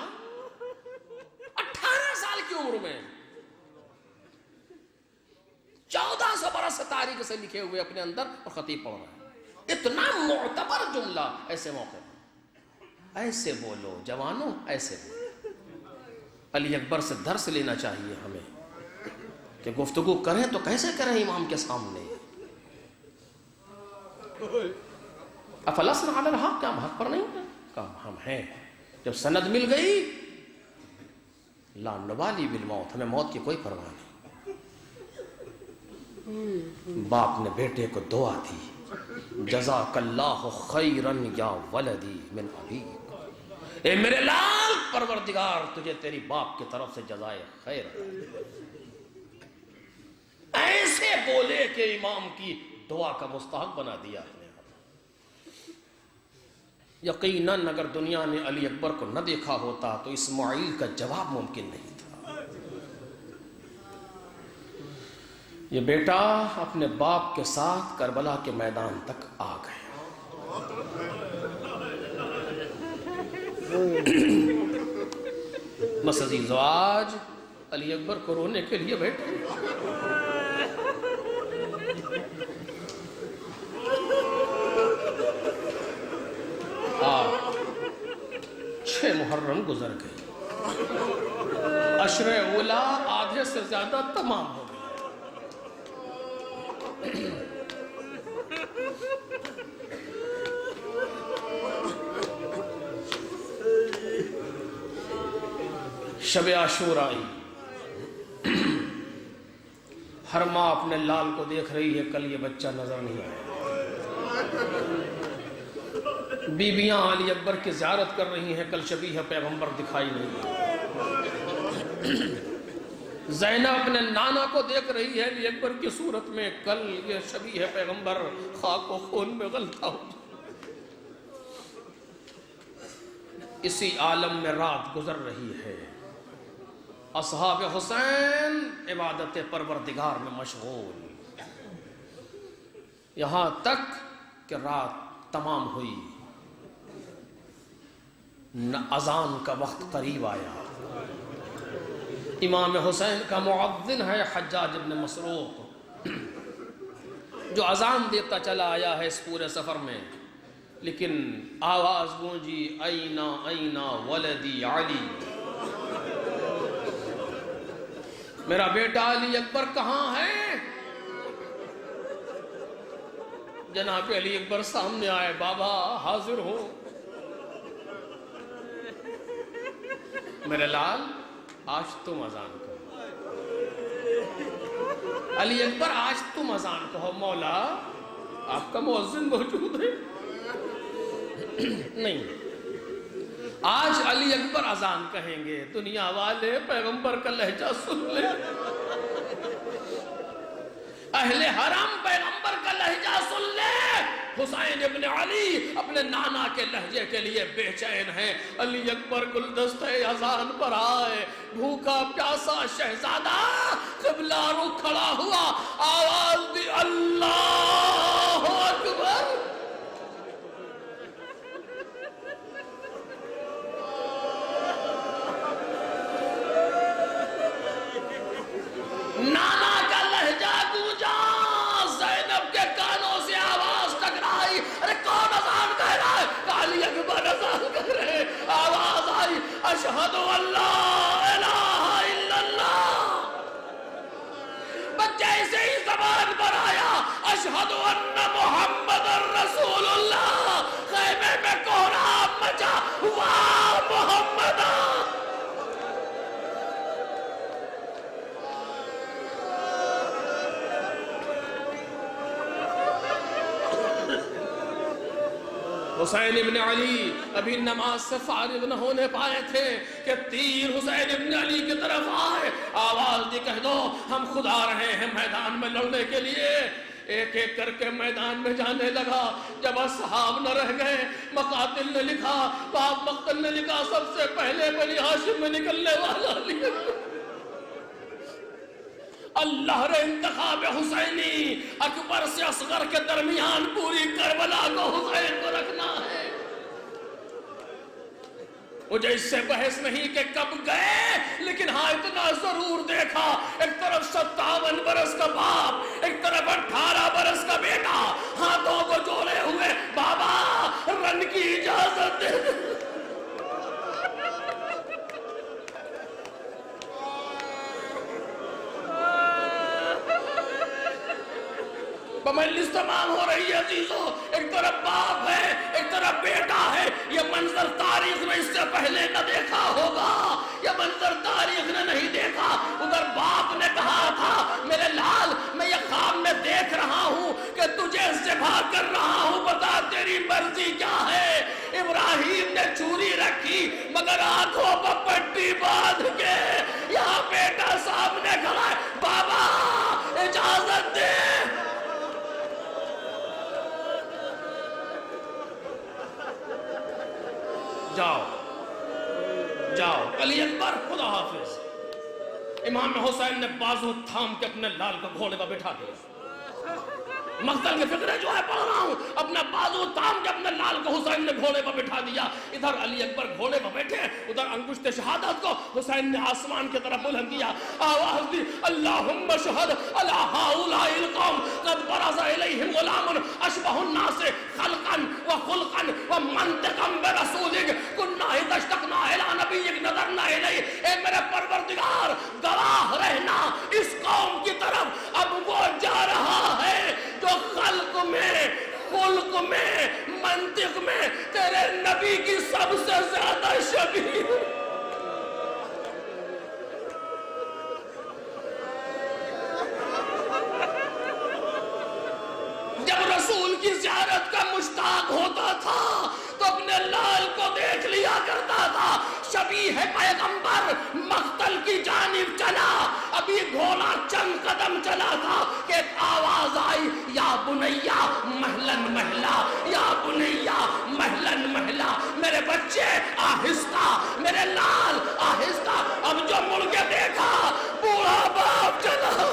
18 سال کی عمر میں 1400 برس تاریخ سے لکھے ہوئے اپنے اندر، اور خطیب پڑھ رہا ہے۔ اتنا معتبر جملہ ایسے موقع پر۔ ایسے بولو جوانوں، ایسے بولو۔ علی اکبر سے درس لینا چاہیے ہمیں کہ گفتگو کریں تو کیسے کریں امام کے سامنے۔ افلسنا علی الحق، کیا ہم حق پر نہیں ہیں؟ کہا ہم ہیں۔ جب سند مل گئی، لا نبالی بالموت، ہمیں موت کی کوئی پرواہ نہیں۔ باپ نے بیٹے کو دعا دی، جزاک اللہ خیرن یا ولدی من ابیک، اے میرے لال پروردگار تجھے تیری باپ کی طرف سے جزائے خیر۔ ایسے بولے کہ امام کی دعا کا مستحق بنا دیا اپنے آپ۔ یقیناً اگر دنیا نے علی اکبر کو نہ دیکھا ہوتا تو اسماعیل کا جواب ممکن نہیں تھا۔ یہ بیٹا اپنے باپ کے ساتھ کربلا کے میدان تک آ گئے۔ مسجد زواج علی اکبر کو رونے کے لیے بیٹھے. آج 6 محرم گزر گئی، عشر اولا آدھے سے زیادہ تمام ہو گئی. شب عاشور آئی. ہر ماں اپنے لال کو دیکھ رہی ہے، کل یہ بچہ نظر نہیں آیا. بیویاں علی اکبر کی زیارت کر رہی ہیں، کل شبیہ پیغمبر دکھائی نہیں. زینب اپنے نانا کو دیکھ رہی ہے علی اکبر کی صورت میں، کل یہ شبیہ پیغمبر خاک و خون میں غلطہ ہو. اسی عالم میں رات گزر رہی ہے. اصحاب حسین عبادت پروردگار میں مشغول، یہاں تک کہ رات تمام ہوئی، اذان کا وقت قریب آیا. امام حسین کا مؤذن ہے حجاج ابن مسروق، جو اذان دیتا چلا آیا ہے اس پورے سفر میں، لیکن آواز گونجی اینا اینا ولدی علی، میرا بیٹا علی اکبر کہاں ہے؟ جناب علی اکبر سامنے آئے، بابا حاضر ہو. میرے لال آج تم اذان کہو. علی اکبر آج تم اذان کہو. مولا آپ کا مؤذن موجود ہے. نہیں، آج علی اکبر اذان کہیں گے. دنیا والے پیغمبر کا لہجہ سن لے، اہل حرم پیغمبر کا لہجہ سن لے. حسین ابن علی اپنے نانا کے لہجے کے لیے بے چین ہیں. علی اکبر گلدستہ اذان پر آئے، بھوکا پیاسا شہزادہ قبلہ رخ کھڑا ہوا، آواز دی اللہ اکبر. نانا کا لہجہ گونجا، زینب کے کانوں سے آواز ٹکرائی، ارے کون اذان کہہ رہا ہے؟ علی اکبر اذان کہہ رہے. آواز آئی، اشہد ان لا الہ الا اللہ. بچہ ایسے ہی زبان پر آیا، اشہد ان محمد رسول اللہ. خیمے میں کوہرام مچا، واہ محمد. حسین ابن علی ابھی نماز سے فارغ نہ ہونے پائے تھے کہ تیر حسین ابن علی کی طرف آئے. آواز دی، کہہ دو ہم خود آ رہے ہیں میدان میں لڑنے کے لیے. ایک ایک کر کے میدان میں جانے لگا. جب اصحاب نہ رہ گئے، مقاتل نے لکھا، باب مقتل نے لکھا، سب سے پہلے بنی ہاشم میں نکلنے والا علی. اللہ رے انتخاب حسینی، اکبر سے اصغر کے درمیان پوری کربلا کو حسین کو رکھنا ہے. مجھے اس سے بحث نہیں کہ کب گئے، لیکن ہاں اتنا ضرور دیکھا، ایک طرف 57 برس کا باپ، ایک طرف 18 برس کا بیٹا، ہاتھوں کو جوڑے ہوئے، بابا رن کی اجازت دے. مجلس تمام ہو رہی ہے عزیزو، ایک طرف باپ ہے، ایک طرف بیٹا ہے. یہ منظر تاریخ میں اس سے پہلے نہ دیکھا ہوگا، یہ منظر تاریخ نے نہیں دیکھا. ادھر باپ نے کہا تھا، میرے لال میں یہ خواب میں دیکھ رہا ہوں کہ تجھے ذبح کر رہا ہوں، بتا تیری مرضی کیا ہے. ابراہیم نے چوری رکھی مگر آنکھوں پر پٹی باندھ کے. یہاں بیٹا سامنے کھڑا ہے، بابا اجازت دے. جاؤ جاؤ علی اکبر خدا حافظ. امام حسین نے بازو تھام کے اپنے لال کو گھوڑے پر بٹھا دیا. مقتل کے فقرے جو ہے پڑھ رہا ہوں، اپنا بازو تام کے اپنے لال کو حسین نے گھوڑے پر بٹھا دیا، ادھر علی اکبر گھوڑے پر بیٹھے، ادھر انگشت شہادت کو حسین نے آسمان کی طرف بلند کیا، آواز دی اللہم شہد علی ہؤلاء القوم قد برز الیہم غلام اشبہ الناس خلقا وخلقا ومنطقا برسولک کنا اذا اشتقنا الی نبیک نظرنا الیہ، اے میرے پروردگار گواہ رہنا اس قوم کی طرف اب وہ جا رہا ہے جو خلق میں، خلق میں، منطق میں تیرے نبی کی سب سے زیادہ شبیہ ہے۔ جب رسول کی زیارت کا مشتاق ہوتا تھا تو اپنے لال کو دیکھ لیا کرتا تھا، شبیہ پیغمبر مقتل کی جانب چلا، ابھی گھوڑا چند قدم چلا تھا کہ ایک آواز آئی، یا بنیا مہلن مہلا، یا بنیا مہلن مہلا، میرے بچے آہستہ، میرے لال آہستہ۔ اب جو مڑ کے دیکھا بوڑھا باپ چلا،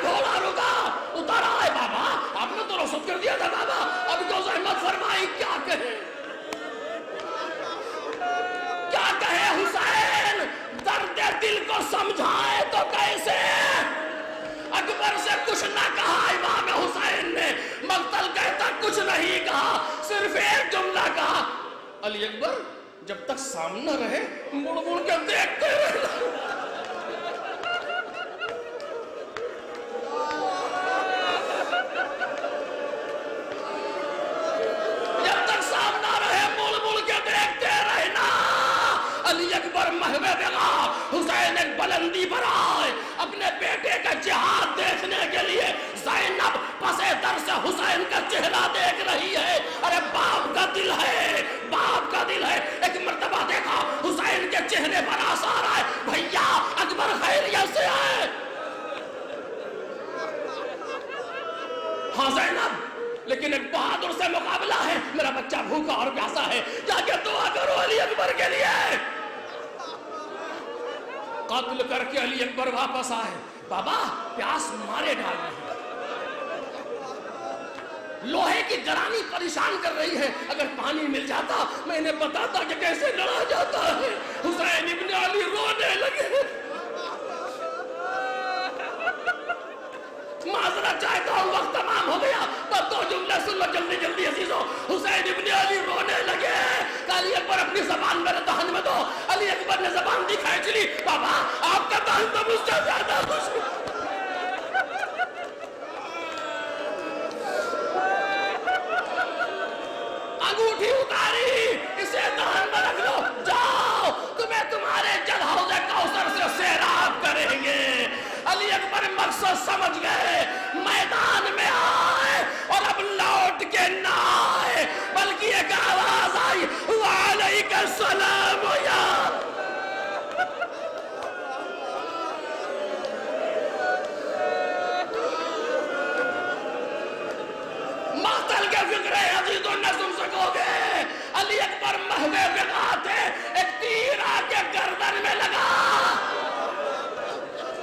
گھوڑا رکا، اتر آئے بابا، آپ نے تو رخصت کر دیا تھا بابا، اب تو زحمت فرمائی، کیا کہے کیا کہے حسین، درد دل کو سمجھائے تو کیسے؟ اکبر سے کچھ نہ کہا امام حسین نے، مقتل کہتا کچھ نہیں کہا، صرف ایک جملہ کہا، علی اکبر جب تک سامنے رہے مڑ مڑ کے دیکھتے رہے۔ علی اکبر محو بغا، حسین ایک بلندی پر آئے، اپنے بیٹے کا جہاد دیکھنے کے لیے، زینب پس در سے حسین کا چہرہ دیکھ رہی ہے، ارے باپ کا دل ہے، باپ کا دل ہے۔ ایک مرتبہ دیکھا حسین کے چہرے پر آثار آئے، بھیا اکبر خیریت سے آئے؟ ہاں زینب، لیکن ایک بہادر سے مقابلہ ہے، میرا بچہ بھوکا اور پیاسا ہے، جا کے دعا کرو علی اکبر کے لیے۔ قتل کر کے علی اکبر واپس آئے، بابا پیاس مارے ڈال رہی ہے، لوہے کی گرانی پریشان کر رہی ہے، اگر پانی مل جاتا میں انہیں بتاتا کہ کیسے لڑا جاتا ہے۔ حسین ابن علی رونے لگے، معذرت چاہتا ہوں وقت تمام ہو گیا، پر دو جملے سن لو جلدی جلدی عزیزو۔ حسین ابن علی رونے لگے، علی اکبر اپنی زبان میرے دہن میں دو، علی اکبر نے زبان دی کھینچ لی، بابا آپ کا دہن تو مجھ سے زیادہ خوش ہے۔ انگوٹھی اتاری، اسے دہن میں رکھ لو، جاؤ تمہیں تمہارے جل حوض کوثر سے سیراب کریں گے۔ علی اکبر مقصد سمجھ گئے، میدان میں آئے اور اب لوٹ کے نہ آئے، بلکہ ایک آواز آئی، وعلیک السلام یا مقتل کے فکرے عزیزوں نہ سن سکو گے۔ علی اکبر محوے بغا تھے، ایک تیر آ کے گردن میں لگا،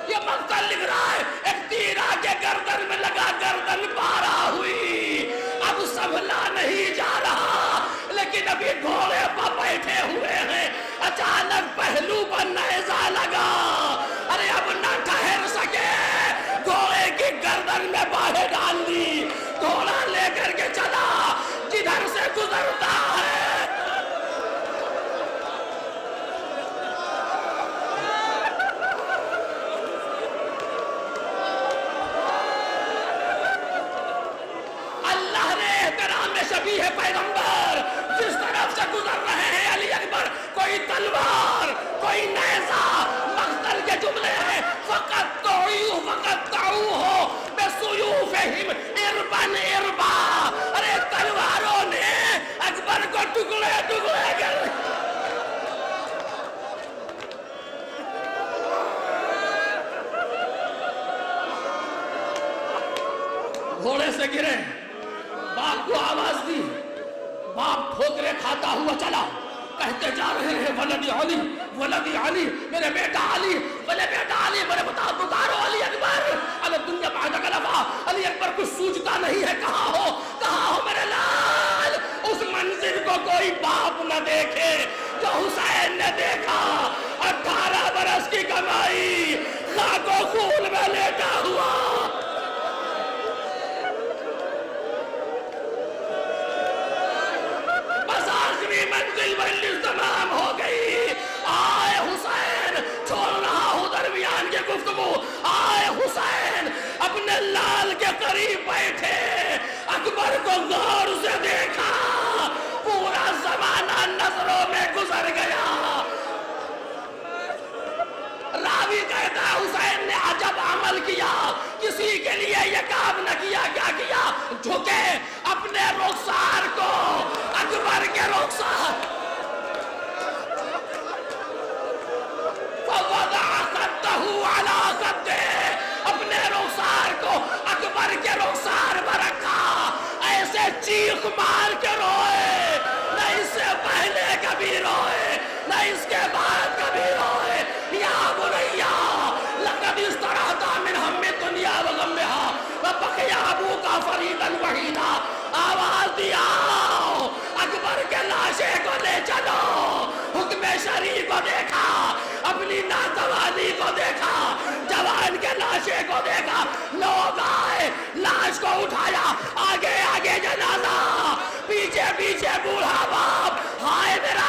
یہ مقتل لکھ رہا ہے، ایک تیر آ کے گردن میں لگا، گردن پارا ہوئی، اب سنبھلا نہیں جا رہا، لیکن ابھی گھوڑے پر بیٹھے ہوئے ہیں، اچانک پہلو پر نیزہ لگا، ارے اب نہ ٹھہر سکے، گھوڑے کی گردن میں باہیں ڈال دی، گھوڑا لے کر کے چلا جدھر سے گزرتا ہے۔ شبیہ پیغمبر جس طرف سے گزر رہے ہیں علی اکبر، کوئی تلوار کوئی نیزہ، مقتل کے جملے ہیں، فقط تعوہ بسیوفہم اربن اربا، ارے تلواروں نے اکبر کو ٹکڑے ٹکڑے کر گھوڑے سے گرے، باپ کو آواز دی، باپ ٹھوکرے کھاتا ہوا چلا، کہتے جا رہے ہیں ولدی علی، ولدی علی، میرے بیٹا علی، میرے بیٹا علی، میرے بتا پکارو علی اکبر، اب دنیا بعد کلفا، علی اکبر کچھ سوچتا نہیں ہے، کہاں ہو میرے لال؟ اس منظر کو کوئی باپ نہ دیکھے جو حسین نے دیکھا، 18 برس کی کمائی خاک و خون میں لیٹا ہوا، بس آخری منزل مجلس تمام ہو گئی، آئے حسین، چھوڑ رہا ہوں درمیان کے گفتگو، آئے حسین اپنے لال کے قریب بیٹھے، اکبر کو غور سے دیکھا، پورا زمانہ نظروں میں گزر گیا۔ راوی کہتا ہے حسین نے عجب عمل کیا، کسی کے لیے یہ کام نہ کیا، کیا کیا؟ جھکے اپنے رخسار کو اکبر کے رخسار، فوضع خدہ علی خدہ، اپنے رخسار کو اکبر کے رخسار پر رکھا، ایسے چیخ مار کے روئے، نہ اس سے پہلے کبھی روئے، نہ اس کے بعد کبھی روئے۔ یا بنیا لقد استرحت من ہم الدنیا وغمها وبقي ابوك فريدا وحيدا، آواز دیا اکبر کے لاشے کو لے چلو، حکم شریع کو دیکھا، اپنی ناتوانی کو دیکھا، جوان کے لاشے کو دیکھا، لوگ آئے، لاش کو اٹھایا، آگے آگے جنازہ، پیچھے پیچھے بوڑھا باپ، ہائے میرا